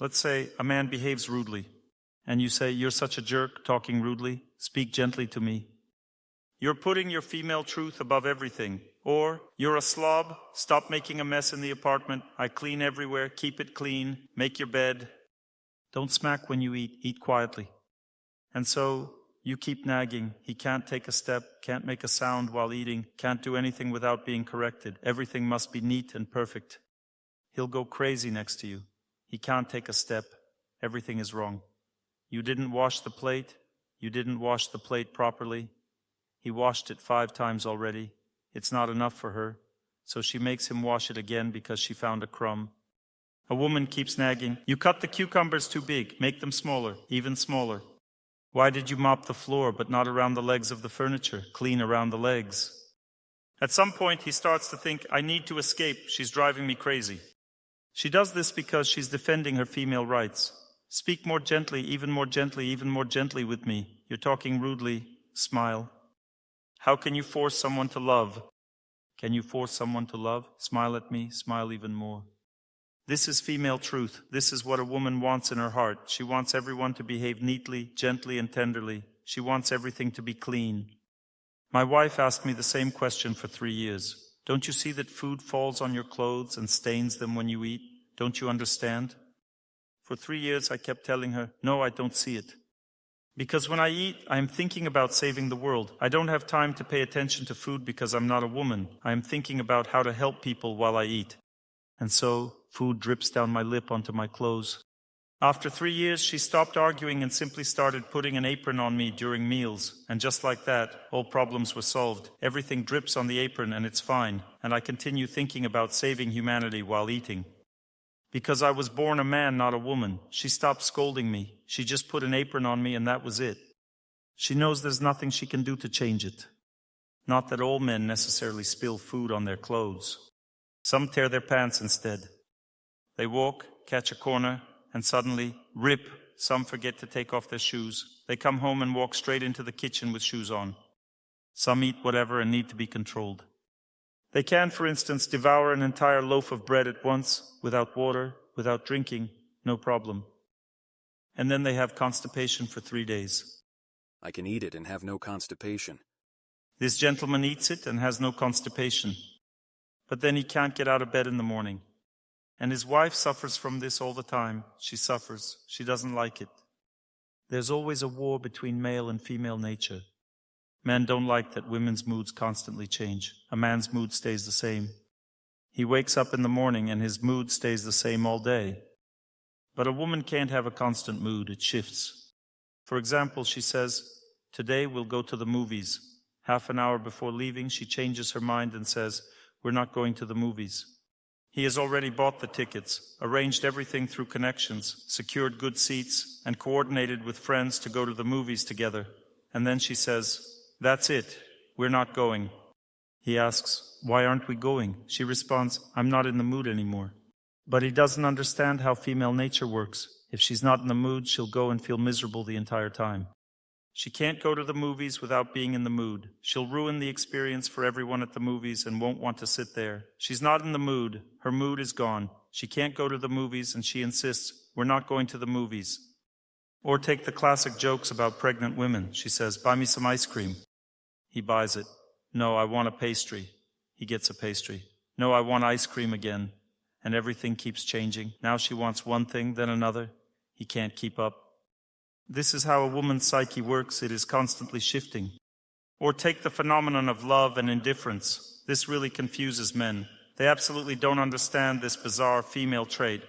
Let's say a man behaves rudely, and you say, "You're such a jerk, talking rudely. Speak gently to me." You're putting your female truth above everything. Or, "You're a slob. Stop making a mess in the apartment. I clean everywhere. Keep it clean. Make your bed. Don't smack when you eat. Eat quietly." And so, you keep nagging. He can't take a step, can't make a sound while eating, can't do anything without being corrected. Everything must be neat and perfect. He'll go crazy next to you. He can't take a step. Everything is wrong. You didn't wash the plate. You didn't wash the plate properly. He washed it 5 times already. It's not enough for her. So she makes him wash it again because she found a crumb. A woman keeps nagging. "You cut the cucumbers too big. Make them smaller, even smaller. Why did you mop the floor but not around the legs of the furniture? Clean around the legs." At some point, he starts to think, "I need to escape. She's driving me crazy." She does this because she's defending her female rights. "Speak more gently, even more gently, even more gently with me. You're talking rudely. Smile." How can you force someone to love? Can you force someone to love? Smile at me. Smile even more. This is female truth. This is what a woman wants in her heart. She wants everyone to behave neatly, gently, and tenderly. She wants everything to be clean. My wife asked me the same question for 3 years. "Don't you see that food falls on your clothes and stains them when you eat? Don't you understand?" For 3 years I kept telling her, "No, I don't see it. Because when I eat, I am thinking about saving the world. I don't have time to pay attention to food because I'm not a woman. I am thinking about how to help people while I eat. And so, food drips down my lip onto my clothes. After 3 years, she stopped arguing and simply started putting an apron on me during meals. And just like that, all problems were solved. Everything drips on the apron and it's fine. And I continue thinking about saving humanity while eating. Because I was born a man, not a woman. She stopped scolding me. She just put an apron on me and that was it. She knows there's nothing she can do to change it. Not that all men necessarily spill food on their clothes. Some tear their pants instead. They walk, catch a corner, and suddenly, rip, some forget to take off their shoes. They come home and walk straight into the kitchen with shoes on. Some eat whatever and need to be controlled. They can, for instance, devour an entire loaf of bread at once, without water, without drinking, no problem. And then they have constipation for 3 days. I can eat it and have no constipation. This gentleman eats it and has no constipation. But then he can't get out of bed in the morning. And his wife suffers from this all the time. She suffers. She doesn't like it. There's always a war between male and female nature. Men don't like that women's moods constantly change. A man's mood stays the same. He wakes up in the morning and his mood stays the same all day. But a woman can't have a constant mood. It shifts. For example, she says, "Today we'll go to the movies." Half an hour before leaving, she changes her mind and says, "We're not going to the movies." He has already bought the tickets, arranged everything through connections, secured good seats, and coordinated with friends to go to the movies together. And then she says, "That's it, we're not going." He asks, "Why aren't we going?" She responds, "I'm not in the mood anymore." But he doesn't understand how female nature works. If she's not in the mood, she'll go and feel miserable the entire time. She can't go to the movies without being in the mood. She'll ruin the experience for everyone at the movies and won't want to sit there. She's not in the mood. Her mood is gone. She can't go to the movies and she insists, "We're not going to the movies." Or take the classic jokes about pregnant women. She says, "Buy me some ice cream." He buys it. "No, I want a pastry." He gets a pastry. "No, I want ice cream again." And everything keeps changing. Now she wants one thing, then another. He can't keep up. This is how a woman's psyche works. It is constantly shifting. Or take the phenomenon of love and indifference. This really confuses men. They absolutely don't understand this bizarre female trait.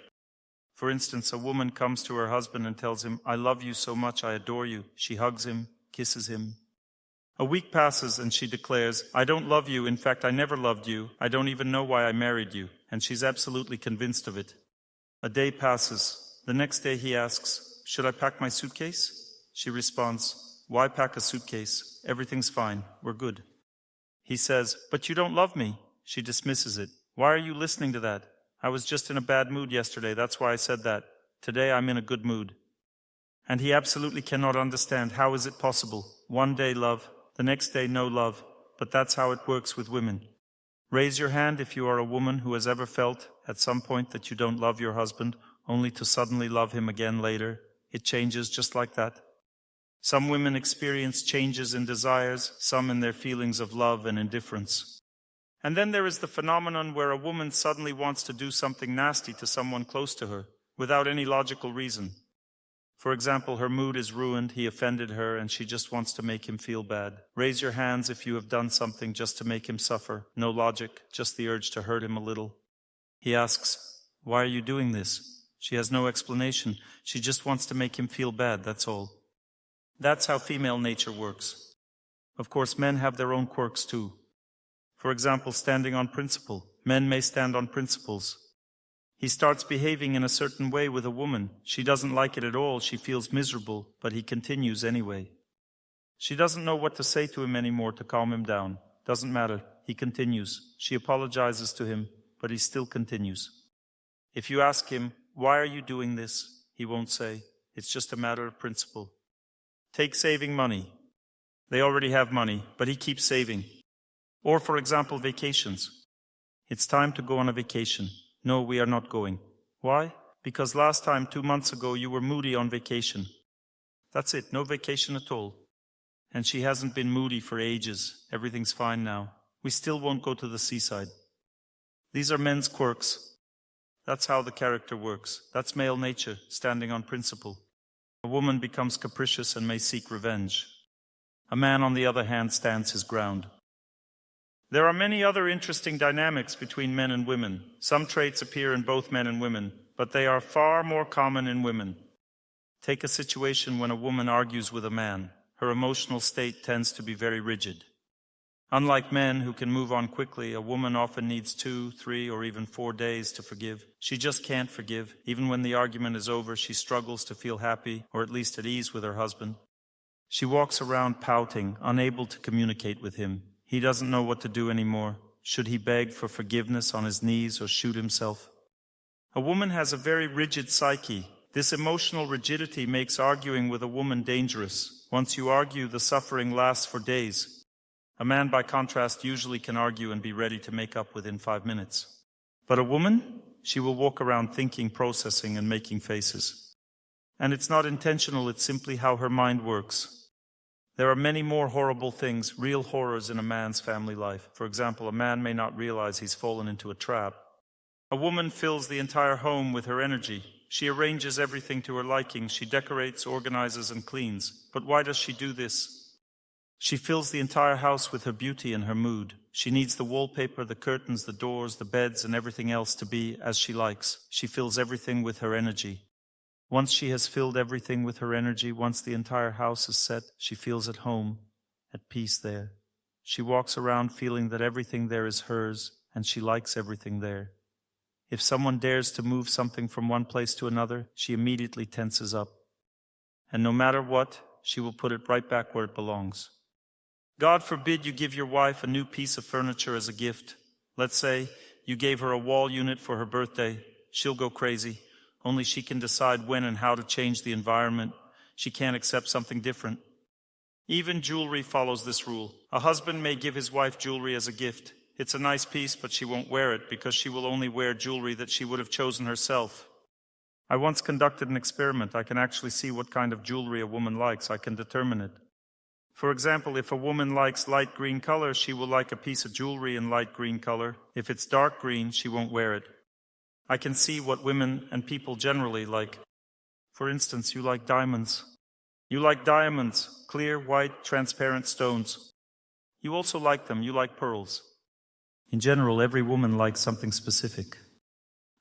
For instance, a woman comes to her husband and tells him, "I love you so much, I adore you." She hugs him, kisses him. A week passes and she declares, "I don't love you. In fact, I never loved you. I don't even know why I married you." And she's absolutely convinced of it. A day passes. The next day he asks, "Should I pack my suitcase?" She responds, "Why pack a suitcase? Everything's fine. We're good." He says, "But you don't love me." She dismisses it. "Why are you listening to that? I was just in a bad mood yesterday. That's why I said that. Today I'm in a good mood." And he absolutely cannot understand. How is it possible? One day love, the next day no love. But that's how it works with women. Raise your hand if you are a woman who has ever felt at some point that you don't love your husband, only to suddenly love him again later. It changes just like that. Some women experience changes in desires, some in their feelings of love and indifference. And then there is the phenomenon where a woman suddenly wants to do something nasty to someone close to her, without any logical reason. For example, her mood is ruined, he offended her, and she just wants to make him feel bad. Raise your hands if you have done something just to make him suffer. No logic, just the urge to hurt him a little. He asks, "Why are you doing this?" She has no explanation. She just wants to make him feel bad, that's all. That's how female nature works. Of course, men have their own quirks too. For example, standing on principle. Men may stand on principles. He starts behaving in a certain way with a woman. She doesn't like it at all. She feels miserable, but he continues anyway. She doesn't know what to say to him anymore to calm him down. Doesn't matter. He continues. She apologizes to him, but he still continues. If you ask him, "Why are you doing this?" he won't say. It's just a matter of principle. Take saving money. They already have money, but he keeps saving. Or, for example, vacations. It's time to go on a vacation. No, we are not going. Why? Because last time, 2 months ago, you were moody on vacation. That's it, no vacation at all. And she hasn't been moody for ages. Everything's fine now. We still won't go to the seaside. These are men's quirks. That's how the character works. That's male nature, standing on principle. A woman becomes capricious and may seek revenge. A man, on the other hand, stands his ground. There are many other interesting dynamics between men and women. Some traits appear in both men and women, but they are far more common in women. Take a situation when a woman argues with a man. Her emotional state tends to be very rigid. Unlike men who can move on quickly, a woman often needs 2, 3, or even 4 days to forgive. She just can't forgive. Even when the argument is over, she struggles to feel happy, or at least at ease with her husband. She walks around pouting, unable to communicate with him. He doesn't know what to do anymore. Should he beg for forgiveness on his knees or shoot himself? A woman has a very rigid psyche. This emotional rigidity makes arguing with a woman dangerous. Once you argue, the suffering lasts for days. A man, by contrast, usually can argue and be ready to make up within 5 minutes. But a woman, she will walk around thinking, processing, and making faces. And it's not intentional, it's simply how her mind works. There are many more horrible things, real horrors in a man's family life. For example, a man may not realize he's fallen into a trap. A woman fills the entire home with her energy. She arranges everything to her liking. She decorates, organizes, and cleans. But why does she do this? She fills the entire house with her beauty and her mood. She needs the wallpaper, the curtains, the doors, the beds, and everything else to be as she likes. She fills everything with her energy. Once she has filled everything with her energy, once the entire house is set, she feels at home, at peace there. She walks around feeling that everything there is hers, and she likes everything there. If someone dares to move something from one place to another, she immediately tenses up. And no matter what, she will put it right back where it belongs. God forbid you give your wife a new piece of furniture as a gift. Let's say you gave her a wall unit for her birthday. She'll go crazy. Only she can decide when and how to change the environment. She can't accept something different. Even jewelry follows this rule. A husband may give his wife jewelry as a gift. It's a nice piece, but she won't wear it because she will only wear jewelry that she would have chosen herself. I once conducted an experiment. I can actually see what kind of jewelry a woman likes. I can determine it. For example, if a woman likes light green color, she will like a piece of jewelry in light green color. If it's dark green, she won't wear it. I can see what women and people generally like. For instance, you like diamonds. You like diamonds, clear, white, transparent stones. You also like them. You like pearls. In general, every woman likes something specific.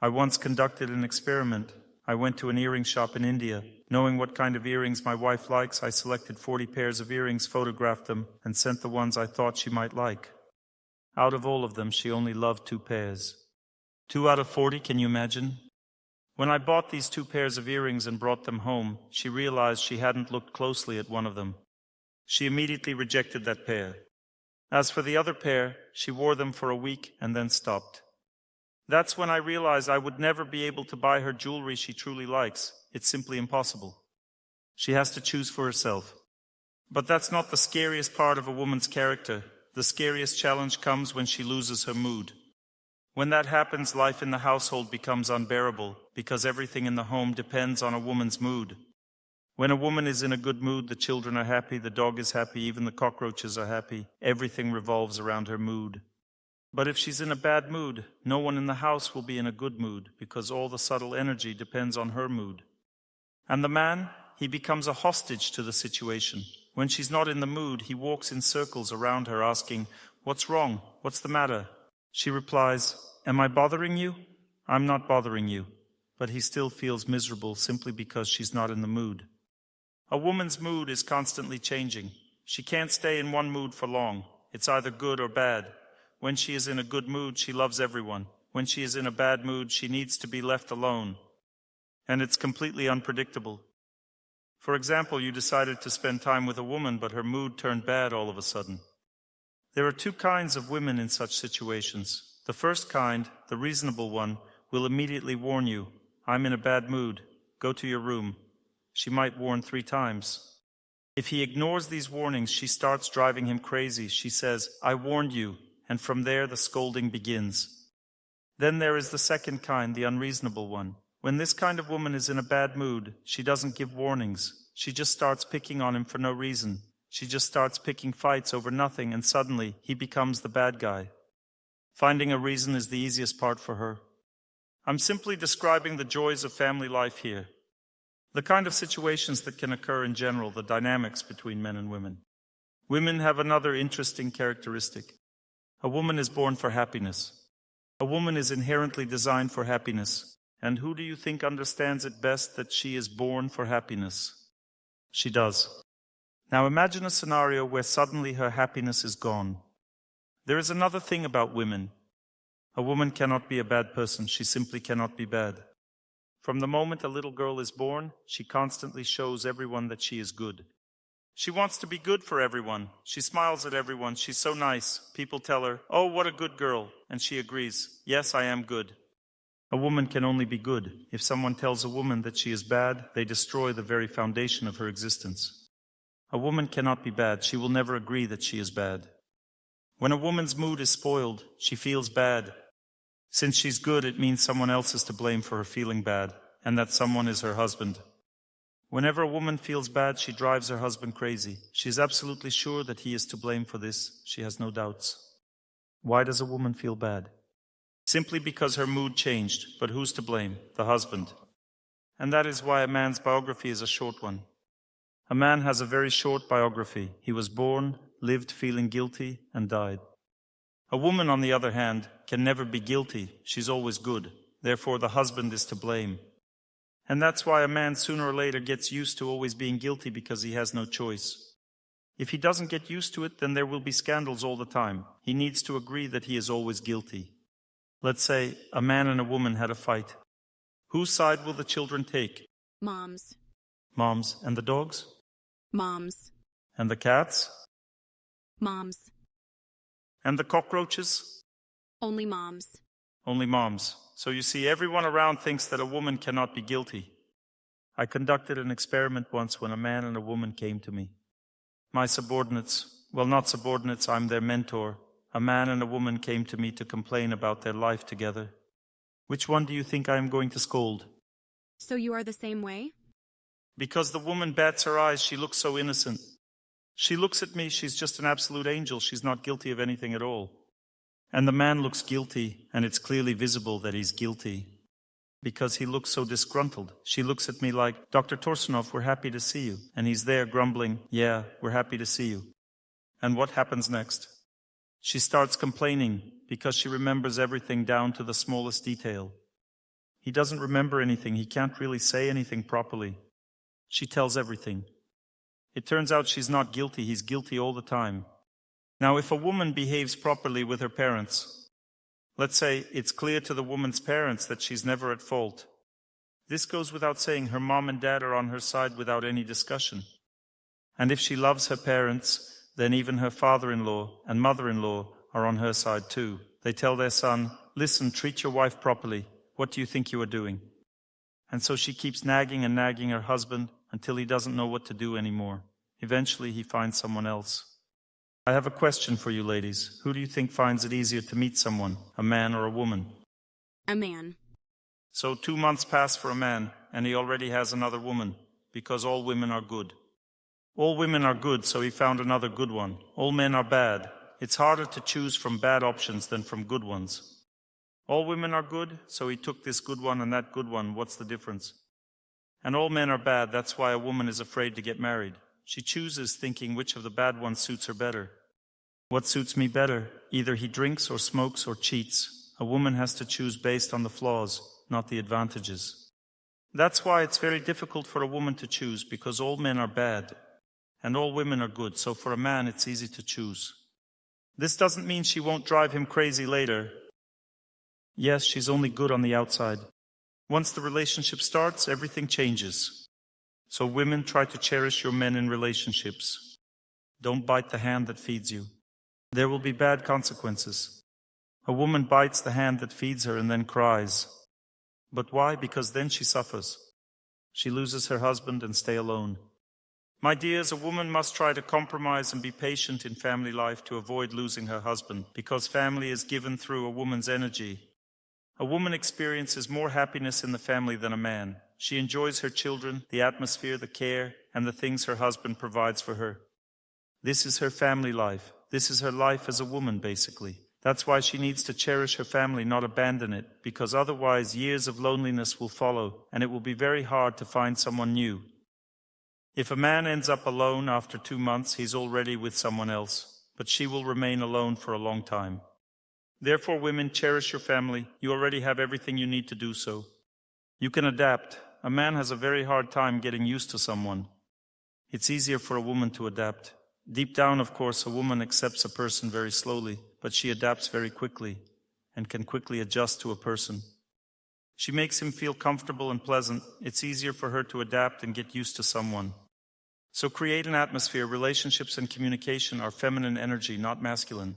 I once conducted an experiment. I went to an earring shop in India. Knowing what kind of earrings my wife likes, I selected 40 pairs of earrings, photographed them, and sent the ones I thought she might like. Out of all of them, she only loved 2 pairs. 2 out of 40, can you imagine? When I bought these 2 pairs of earrings and brought them home, she realized she hadn't looked closely at one of them. She immediately rejected that pair. As for the other pair, she wore them for a week and then stopped. That's when I realized I would never be able to buy her jewelry she truly likes. It's simply impossible. She has to choose for herself. But that's not the scariest part of a woman's character. The scariest challenge comes when she loses her mood. When that happens, life in the household becomes unbearable because everything in the home depends on a woman's mood. When a woman is in a good mood, the children are happy, the dog is happy, even the cockroaches are happy. Everything revolves around her mood. But if she's in a bad mood, no one in the house will be in a good mood because all the subtle energy depends on her mood. And the man, he becomes a hostage to the situation. When she's not in the mood, he walks in circles around her asking, "What's wrong? What's the matter?" She replies, "Am I bothering you?" "I'm not bothering you." But he still feels miserable simply because she's not in the mood. A woman's mood is constantly changing. She can't stay in one mood for long. It's either good or bad. When she is in a good mood, she loves everyone. When she is in a bad mood, she needs to be left alone. And it's completely unpredictable. For example, you decided to spend time with a woman, but her mood turned bad all of a sudden. There are 2 kinds of women in such situations. The first kind, the reasonable one, will immediately warn you, "I'm in a bad mood. Go to your room." She might warn 3 times. If he ignores these warnings, she starts driving him crazy. She says, "I warned you." And from there, the scolding begins. Then there is the second kind, the unreasonable one. When this kind of woman is in a bad mood, she doesn't give warnings. She just starts picking on him for no reason. She just starts picking fights over nothing, and suddenly he becomes the bad guy. Finding a reason is the easiest part for her. I'm simply describing the joys of family life here. The kind of situations that can occur in general, the dynamics between men and women. Women have another interesting characteristic. A woman is born for happiness. A woman is inherently designed for happiness. And who do you think understands it best that she is born for happiness? She does. Now imagine a scenario where suddenly her happiness is gone. There is another thing about women. A woman cannot be a bad person. She simply cannot be bad. From the moment a little girl is born, she constantly shows everyone that she is good. She wants to be good for everyone. She smiles at everyone. She's so nice. People tell her, "Oh, what a good girl." And she agrees, "Yes, I am good." A woman can only be good. If someone tells a woman that she is bad, they destroy the very foundation of her existence. A woman cannot be bad. She will never agree that she is bad. When a woman's mood is spoiled, she feels bad. Since she's good, it means someone else is to blame for her feeling bad, and that someone is her husband. Whenever a woman feels bad, she drives her husband crazy. She is absolutely sure that he is to blame for this. She has no doubts. Why does a woman feel bad? Simply because her mood changed. But who's to blame? The husband. And that is why a man's biography is a short one. A man has a very short biography. He was born, lived feeling guilty, and died. A woman, on the other hand, can never be guilty. She's always good. Therefore, the husband is to blame. And that's why a man sooner or later gets used to always being guilty, because he has no choice. If he doesn't get used to it, then there will be scandals all the time. He needs to agree that he is always guilty. Let's say a man and a woman had a fight. Whose side will the children take? Mom's. Mom's. And the dogs? Mom's. And the cats? Mom's. And the cockroaches? Only mom's. Only mom's. So you see, everyone around thinks that a woman cannot be guilty. I conducted an experiment once when a man and a woman came to me. My subordinates, well, not subordinates, I'm their mentor. A man and a woman came to me to complain about their life together. Which one do you think I am going to scold? So you are the same way? Because the woman bats her eyes, she looks so innocent. She looks at me, she's just an absolute angel, she's not guilty of anything at all. And the man looks guilty, and it's clearly visible that he's guilty. Because he looks so disgruntled. She looks at me like, "Dr. Torsunov, we're happy to see you." And he's there grumbling, "Yeah, we're happy to see you." And what happens next? She starts complaining because she remembers everything down to the smallest detail. He doesn't remember anything. He can't really say anything properly. She tells everything. It turns out she's not guilty. He's guilty all the time. Now, if a woman behaves properly with her parents, let's say it's clear to the woman's parents that she's never at fault. This goes without saying. Her mom and dad are on her side without any discussion. And if she loves her parents, then even her father-in-law and mother-in-law are on her side too. They tell their son, "Listen, treat your wife properly. What do you think you are doing?" And so she keeps nagging and nagging her husband until he doesn't know what to do anymore. Eventually, he finds someone else. I have a question for you ladies. Who do you think finds it easier to meet someone, a man or a woman? A man. So 2 months pass for a man, and he already has another woman, because all women are good. All women are good, so he found another good one. All men are bad. It's harder to choose from bad options than from good ones. All women are good, so he took this good one and that good one. What's the difference? And all men are bad. That's why a woman is afraid to get married. She chooses thinking which of the bad ones suits her better. What suits me better? Either he drinks or smokes or cheats. A woman has to choose based on the flaws, not the advantages. That's why it's very difficult for a woman to choose, because all men are bad and all women are good. So for a man, it's easy to choose. This doesn't mean she won't drive him crazy later. Yes, she's only good on the outside. Once the relationship starts, everything changes. So women, try to cherish your men in relationships. Don't bite the hand that feeds you. There will be bad consequences. A woman bites the hand that feeds her and then cries. But why? Because then she suffers. She loses her husband and stays alone. My dears, a woman must try to compromise and be patient in family life to avoid losing her husband, because family is given through a woman's energy. A woman experiences more happiness in the family than a man. She enjoys her children, the atmosphere, the care, and the things her husband provides for her. This is her family life. This is her life as a woman, basically. That's why she needs to cherish her family, not abandon it, because otherwise years of loneliness will follow, and it will be very hard to find someone new. If a man ends up alone after 2 months, he's already with someone else, but she will remain alone for a long time. Therefore, women, cherish your family. You already have everything you need to do so. You can adapt. A man has a very hard time getting used to someone. It's easier for a woman to adapt. Deep down, of course, a woman accepts a person very slowly, but she adapts very quickly and can quickly adjust to a person. She makes him feel comfortable and pleasant. It's easier for her to adapt and get used to someone. So create an atmosphere. Relationships and communication are feminine energy, not masculine.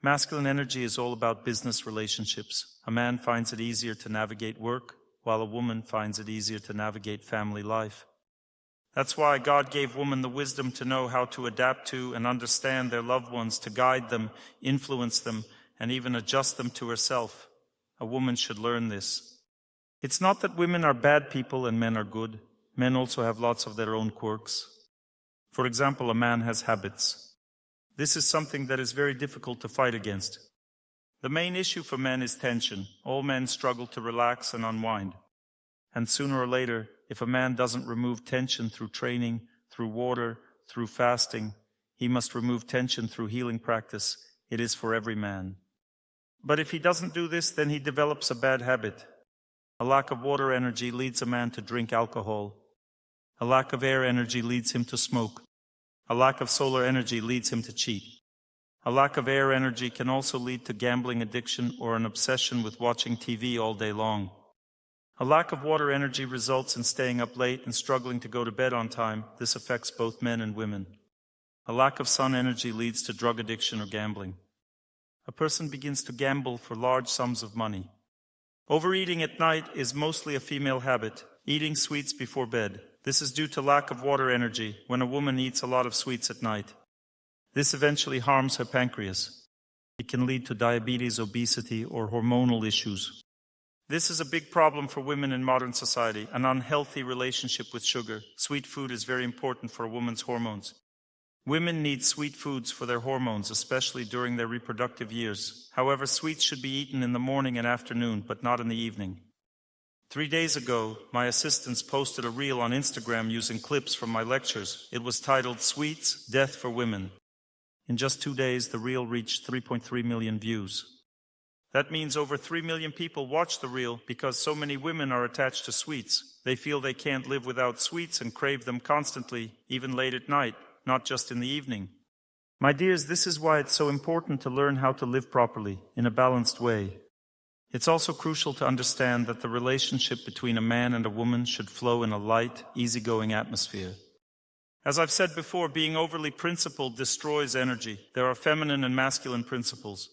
Masculine energy is all about business relationships. A man finds it easier to navigate work, while a woman finds it easier to navigate family life. That's why God gave women the wisdom to know how to adapt to and understand their loved ones, to guide them, influence them, and even adjust them to herself. A woman should learn this. It's not that women are bad people and men are good. Men also have lots of their own quirks. For example, a man has habits. This is something that is very difficult to fight against. The main issue for men is tension. All men struggle to relax and unwind. And sooner or later, if a man doesn't remove tension through training, through water, through fasting, he must remove tension through healing practice. It is for every man. But if he doesn't do this, then he develops a bad habit. A lack of water energy leads a man to drink alcohol. A lack of air energy leads him to smoke. A lack of solar energy leads him to cheat. A lack of air energy can also lead to gambling addiction or an obsession with watching TV all day long. A lack of water energy results in staying up late and struggling to go to bed on time. This affects both men and women. A lack of sun energy leads to drug addiction or gambling. A person begins to gamble for large sums of money. Overeating at night is mostly a female habit, eating sweets before bed. This is due to lack of water energy when a woman eats a lot of sweets at night. This eventually harms her pancreas. It can lead to diabetes, obesity, or hormonal issues. This is a big problem for women in modern society, an unhealthy relationship with sugar. Sweet food is very important for a woman's hormones. Women need sweet foods for their hormones, especially during their reproductive years. However, sweets should be eaten in the morning and afternoon, but not in the evening. 3 days ago, my assistants posted a reel on Instagram using clips from my lectures. It was titled, "Sweets, Death for Women." In just 2 days, the reel reached 3.3 million views. That means over 3 million people watched the reel because so many women are attached to sweets. They feel they can't live without sweets and crave them constantly, even late at night, not just in the evening. My dears, this is why it's so important to learn how to live properly, in a balanced way. It's also crucial to understand that the relationship between a man and a woman should flow in a light, easygoing atmosphere. As I've said before, being overly principled destroys energy. There are feminine and masculine principles.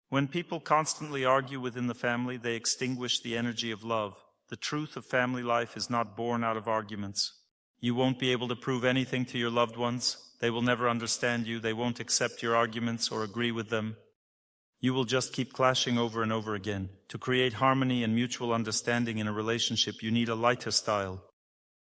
When people constantly argue within the family, they extinguish the energy of love. The truth of family life is not born out of arguments. You won't be able to prove anything to your loved ones. They will never understand you. They won't accept your arguments or agree with them. You will just keep clashing over and over again. To create harmony and mutual understanding in a relationship, you need a lighter style.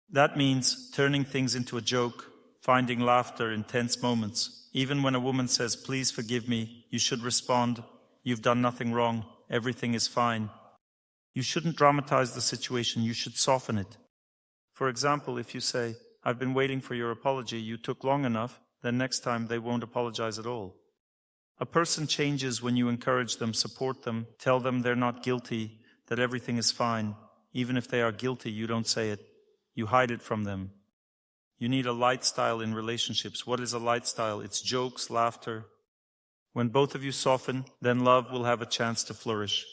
That means turning things into a joke, finding laughter in tense moments. Even when a woman says, "Please forgive me," you should respond, "You've done nothing wrong. Everything is fine." You shouldn't dramatize the situation. You should soften it. For example, if you say, "I've been waiting for your apology. You took long enough," then next time they won't apologize at all. A person changes when you encourage them, support them, tell them they're not guilty, that everything is fine. Even if they are guilty, you don't say it. You hide it from them. You need a light style in relationships. What is a light style? It's jokes, laughter. When both of you soften, then love will have a chance to flourish.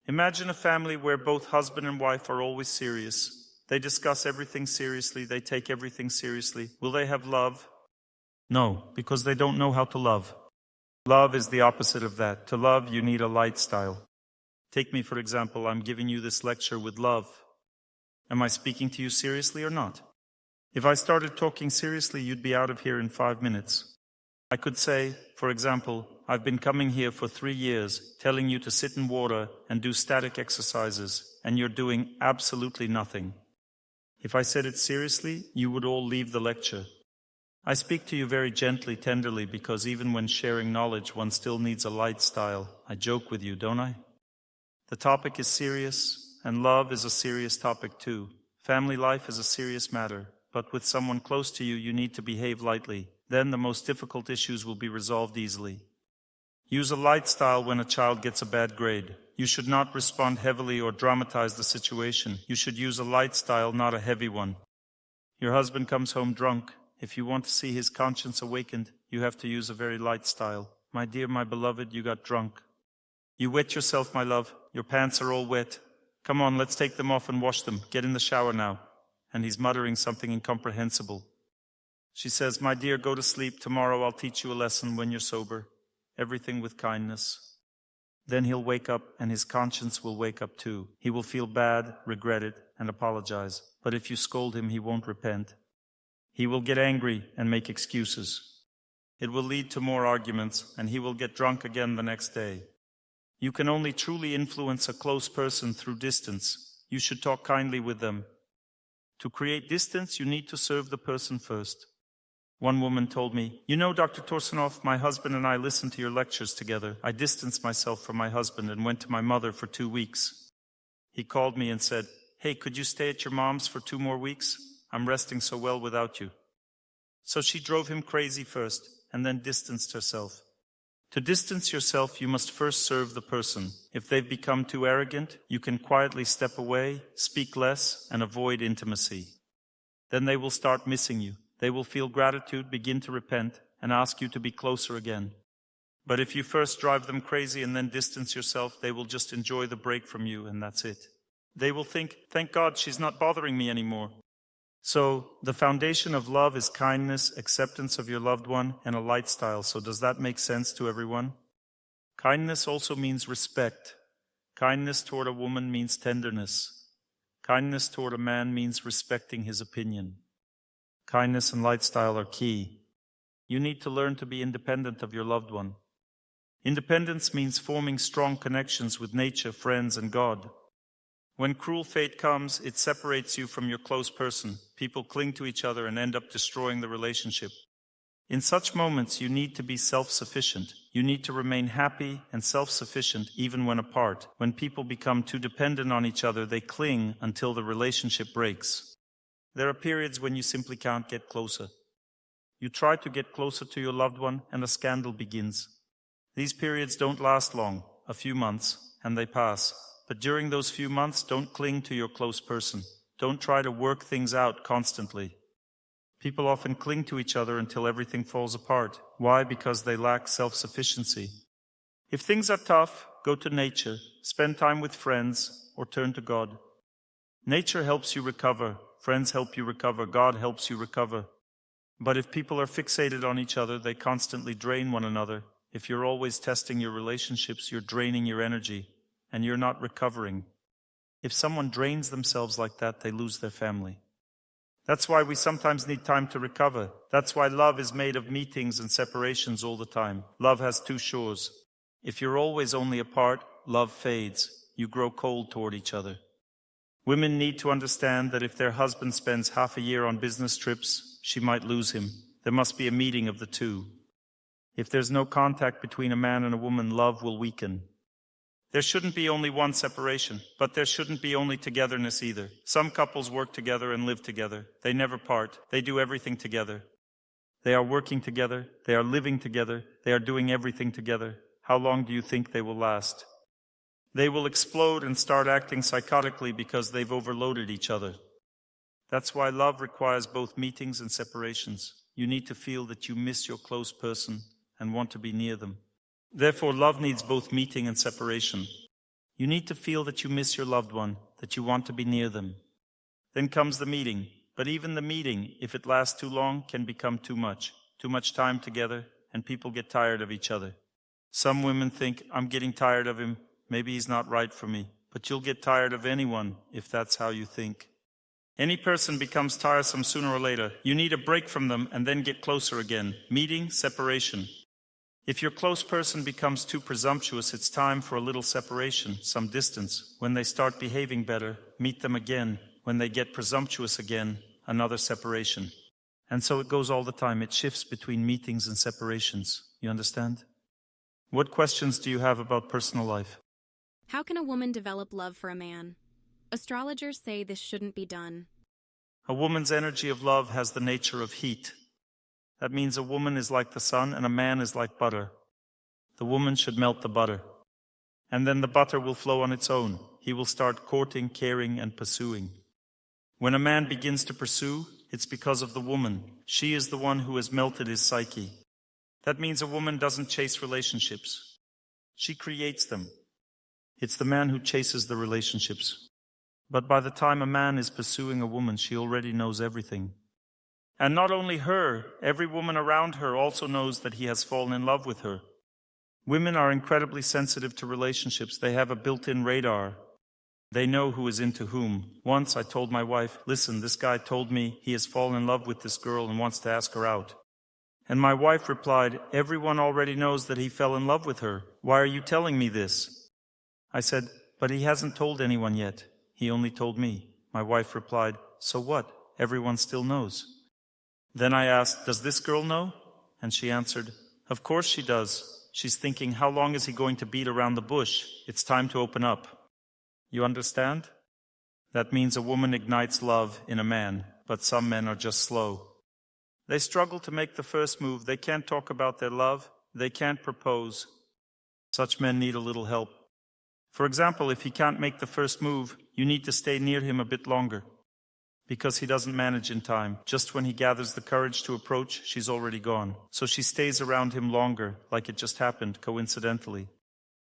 Imagine a family where both husband and wife are always serious. They discuss everything seriously. They take everything seriously. Will they have love? No, because they don't know how to love. Love is the opposite of that. To love, you need a light style. Take me, for example. I'm giving you this lecture with love. Am I speaking to you seriously or not? If I started talking seriously, you'd be out of here in 5 minutes. I could say, for example, I've been coming here for 3 years, telling you to sit in water and do static exercises, and you're doing absolutely nothing. If I said it seriously, you would all leave the lecture. I speak to you very gently, tenderly, because even when sharing knowledge, one still needs a light style. I joke with you, don't I? The topic is serious, and love is a serious topic too. Family life is a serious matter, but with someone close to you, you need to behave lightly. Then the most difficult issues will be resolved easily. Use a light style when a child gets a bad grade. You should not respond heavily or dramatize the situation. You should use a light style, not a heavy one. Your husband comes home drunk. If you want to see his conscience awakened, you have to use a very light style. My dear, my beloved, you got drunk. You wet yourself, my love. Your pants are all wet. Come on, let's take them off and wash them. Get in the shower now. And he's muttering something incomprehensible. She says, my dear, go to sleep. Tomorrow I'll teach you a lesson when you're sober. Everything with kindness. Then he'll wake up and his conscience will wake up too. He will feel bad, regret it, and apologize. But if you scold him, he won't repent. He will get angry and make excuses. It will lead to more arguments, and he will get drunk again the next day. You can only truly influence a close person through distance. You should talk kindly with them. To create distance, you need to serve the person first. One woman told me, you know, Dr. Torsunov, my husband and I listened to your lectures together. I distanced myself from my husband and went to my mother for 2 weeks. He called me and said, hey, could you stay at your mom's for 2 more weeks? I'm resting so well without you. So she drove him crazy first and then distanced herself. To distance yourself, you must first serve the person. If they've become too arrogant, you can quietly step away, speak less, and avoid intimacy. Then they will start missing you. They will feel gratitude, begin to repent, and ask you to be closer again. But if you first drive them crazy and then distance yourself, they will just enjoy the break from you, and that's it. They will think, thank God she's not bothering me anymore. So, the foundation of love is kindness, acceptance of your loved one, and a light style. So does that make sense to everyone? Kindness also means respect. Kindness toward a woman means tenderness. Kindness toward a man means respecting his opinion. Kindness and light style are key. You need to learn to be independent of your loved one. Independence means forming strong connections with nature, friends, and God. When cruel fate comes, it separates you from your close person. People cling to each other and end up destroying the relationship. In such moments, you need to be self-sufficient. You need to remain happy and self-sufficient even when apart. When people become too dependent on each other, they cling until the relationship breaks. There are periods when you simply can't get closer. You try to get closer to your loved one and a scandal begins. These periods don't last long, a few months, and they pass. But during those few months, don't cling to your close person. Don't try to work things out constantly. People often cling to each other until everything falls apart. Why? Because they lack self-sufficiency. If things are tough, go to nature, spend time with friends, or turn to God. Nature helps you recover. Friends help you recover. God helps you recover. But if people are fixated on each other, they constantly drain one another. If you're always testing your relationships, you're draining your energy, and you're not recovering. If someone drains themselves like that, they lose their family. That's why we sometimes need time to recover. That's why love is made of meetings and separations all the time. Love has 2 shores. If you're always only apart, love fades. You grow cold toward each other. Women need to understand that if their husband spends half a year on business trips, she might lose him. There must be a meeting of the 2. If there's no contact between a man and a woman, love will weaken. There shouldn't be only one separation, but there shouldn't be only togetherness either. Some couples work together and live together. They never part. They do everything together. They are working together. They are living together. They are doing everything together. How long do you think they will last? They will explode and start acting psychotically because they've overloaded each other. That's why love requires both meetings and separations. You need to feel that you miss your close person and want to be near them. Therefore, love needs both meeting and separation. You need to feel that you miss your loved one, that you want to be near them. Then comes the meeting. But even the meeting, if it lasts too long, can become too much. Too much time together, and people get tired of each other. Some women think, I'm getting tired of him. Maybe he's not right for me. But you'll get tired of anyone if that's how you think. Any person becomes tiresome sooner or later. You need a break from them and then get closer again. Meeting, separation. If your close person becomes too presumptuous, it's time for a little separation, some distance. When they start behaving better, meet them again. When they get presumptuous again, another separation. And so it goes all the time. It shifts between meetings and separations. You understand? What questions do you have about personal life? How can a woman develop love for a man? Astrologers say this shouldn't be done. A woman's energy of love has the nature of heat. That means a woman is like the sun and a man is like butter. The woman should melt the butter. And then the butter will flow on its own. He will start courting, caring, and pursuing. When a man begins to pursue, it's because of the woman. She is the one who has melted his psyche. That means a woman doesn't chase relationships. She creates them. It's the man who chases the relationships. But by the time a man is pursuing a woman, she already knows everything. And not only her, every woman around her also knows that he has fallen in love with her. Women are incredibly sensitive to relationships. They have a built-in radar. They know who is into whom. Once I told my wife, listen, this guy told me he has fallen in love with this girl and wants to ask her out. And my wife replied, everyone already knows that he fell in love with her. Why are you telling me this? I said, but he hasn't told anyone yet. He only told me. My wife replied, so what? Everyone still knows. Then I asked, does this girl know? And she answered, of course she does. She's thinking, how long is he going to beat around the bush? It's time to open up. You understand? That means a woman ignites love in a man, but some men are just slow. They struggle to make the first move. They can't talk about their love. They can't propose. Such men need a little help. For example, if he can't make the first move, you need to stay near him a bit longer. Because he doesn't manage in time. Just when he gathers the courage to approach, she's already gone. So she stays around him longer, like it just happened, coincidentally.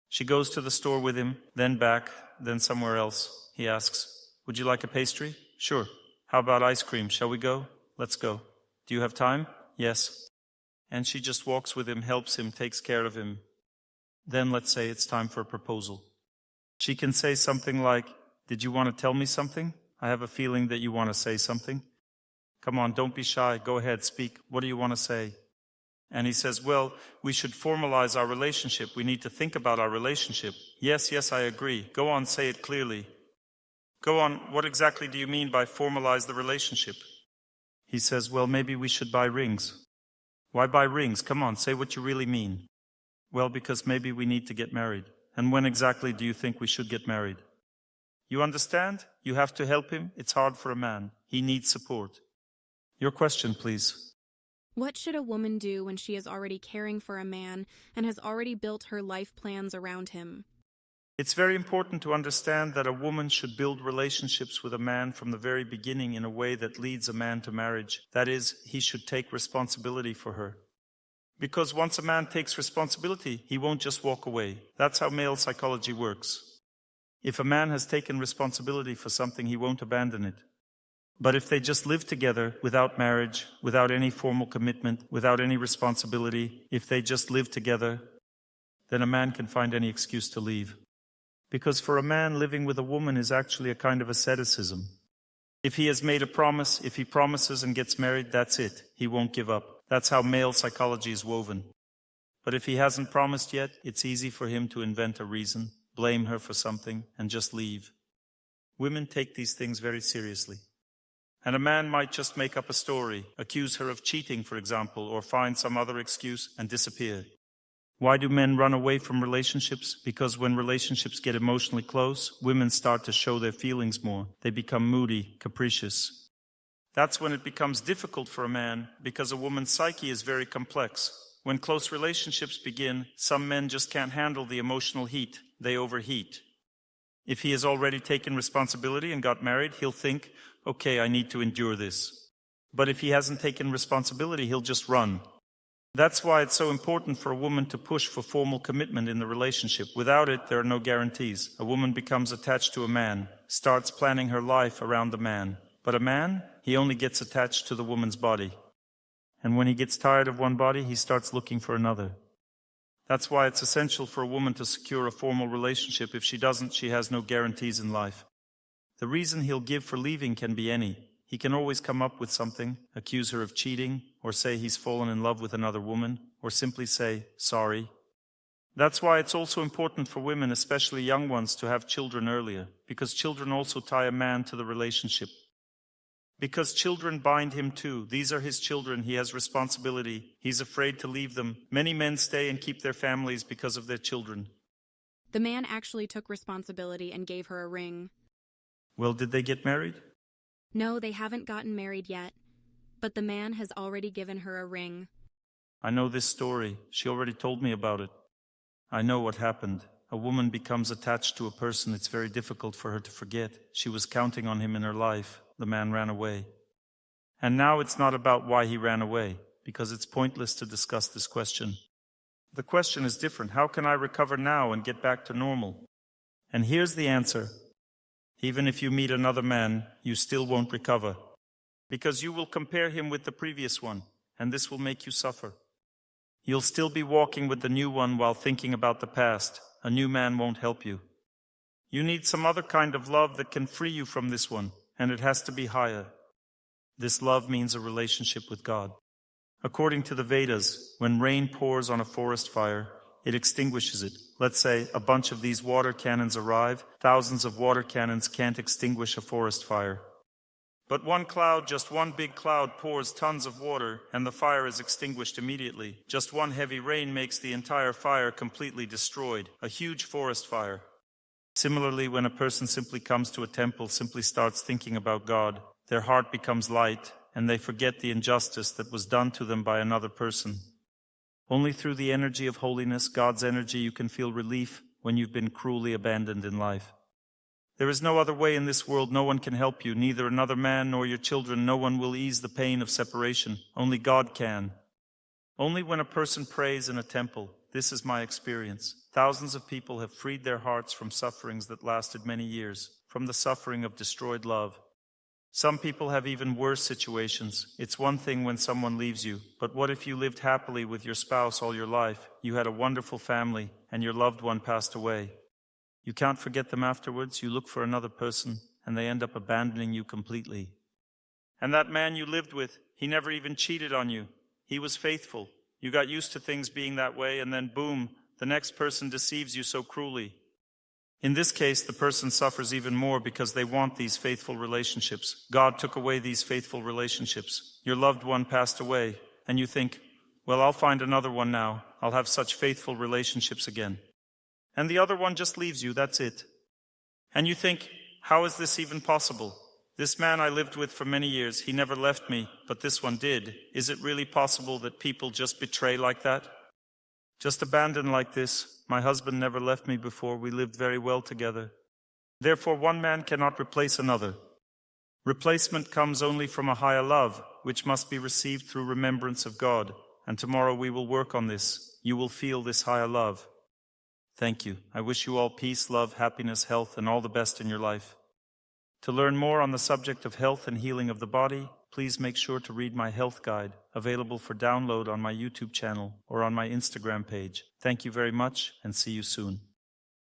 She goes to the store with him, then back, then somewhere else. He asks, would you like a pastry? Sure. How about ice cream? Shall we go? Let's go. Do you have time? Yes. And she just walks with him, helps him, takes care of him. Then let's say it's time for a proposal. She can say something like, did you want to tell me something? I have a feeling that you want to say something. Come on, don't be shy. Go ahead, speak. What do you want to say? And he says, well, we should formalize our relationship. We need to think about our relationship. Yes, I agree. Go on, say it clearly. Go on, what exactly do you mean by formalize the relationship? He says, well, maybe we should buy rings. Why buy rings? Come on, say what you really mean. Well, because maybe we need to get married. And when exactly do you think we should get married? You understand? You have to help him. It's hard for a man. He needs support. Your question, please. What should a woman do when she is already caring for a man and has already built her life plans around him? It's very important to understand that a woman should build relationships with a man from the very beginning in a way that leads a man to marriage. That is, he should take responsibility for her. Because once a man takes responsibility, he won't just walk away. That's how male psychology works. If a man has taken responsibility for something, he won't abandon it. But if they just live together without marriage, without any formal commitment, without any responsibility, if they just live together, then a man can find any excuse to leave. Because for a man, living with a woman is actually a kind of asceticism. If he has made a promise, if he promises and gets married, that's it. He won't give up. That's how male psychology is woven. But if he hasn't promised yet, it's easy for him to invent a reason, blame her for something, and just leave. Women take these things very seriously. And a man might just make up a story, accuse her of cheating, for example, or find some other excuse and disappear. Why do men run away from relationships? Because when relationships get emotionally close, women start to show their feelings more. They become moody, capricious. That's when it becomes difficult for a man, because a woman's psyche is very complex. When close relationships begin, some men just can't handle the emotional heat. They overheat. If he has already taken responsibility and got married, he'll think, okay, I need to endure this. But if he hasn't taken responsibility, he'll just run. That's why it's so important for a woman to push for formal commitment in the relationship. Without it, there are no guarantees. A woman becomes attached to a man, starts planning her life around the man. But a man, he only gets attached to the woman's body. And when he gets tired of one body, he starts looking for another. That's why it's essential for a woman to secure a formal relationship. If she doesn't, she has no guarantees in life. The reason he'll give for leaving can be any. He can always come up with something, accuse her of cheating, or say he's fallen in love with another woman, or simply say, sorry. That's why it's also important for women, especially young ones, to have children earlier, because children also tie a man to the relationship. Because children bind him too. These are his children. He has responsibility. He's afraid to leave them. Many men stay and keep their families because of their children. The man actually took responsibility and gave her a ring. Well, did they get married? No, they haven't gotten married yet. But the man has already given her a ring. I know this story. She already told me about it. I know what happened. A woman becomes attached to a person it's very difficult for her to forget. She was counting on him in her life. The man ran away. And now it's not about why he ran away, because it's pointless to discuss this question. The question is different. How can I recover now and get back to normal? And here's the answer. Even if you meet another man, you still won't recover, because you will compare him with the previous one, and this will make you suffer. You'll still be walking with the new one while thinking about the past. A new man won't help you. You need some other kind of love that can free you from this one, and it has to be higher. This love means a relationship with God. According to the Vedas, when rain pours on a forest fire, it extinguishes it. Let's say a bunch of these water cannons arrive. Thousands of water cannons can't extinguish a forest fire. But one cloud, just one big cloud, pours tons of water, and the fire is extinguished immediately. Just one heavy rain makes the entire fire completely destroyed. A huge forest fire. Similarly, when a person simply comes to a temple, simply starts thinking about God, their heart becomes light, and they forget the injustice that was done to them by another person. Only through the energy of holiness, God's energy, you can feel relief when you've been cruelly abandoned in life. There is no other way in this world. No one can help you, neither another man nor your children. No one will ease the pain of separation. Only God can. Only when a person prays in a temple. This is my experience. Thousands of people have freed their hearts from sufferings that lasted many years, from the suffering of destroyed love. Some people have even worse situations. It's one thing when someone leaves you, but what if you lived happily with your spouse all your life? You had a wonderful family, and your loved one passed away. You can't forget them afterwards. You look for another person, and they end up abandoning you completely. And that man you lived with, he never even cheated on you. He was faithful. You got used to things being that way, and then boom, the next person deceives you so cruelly. In this case, the person suffers even more because they want these faithful relationships. God took away these faithful relationships. Your loved one passed away, and you think, well, I'll find another one now. I'll have such faithful relationships again. And the other one just leaves you, that's it. And you think, how is this even possible? This man I lived with for many years, he never left me, but this one did. Is it really possible that people just betray like that? Just abandon like this? My husband never left me before. We lived very well together. Therefore, one man cannot replace another. Replacement comes only from a higher love, which must be received through remembrance of God. And tomorrow we will work on this. You will feel this higher love. Thank you. I wish you all peace, love, happiness, health, and all the best in your life. To learn more on the subject of health and healing of the body, please make sure to read my health guide, available for download on my YouTube channel or on my Instagram page. Thank you very much, and see you soon.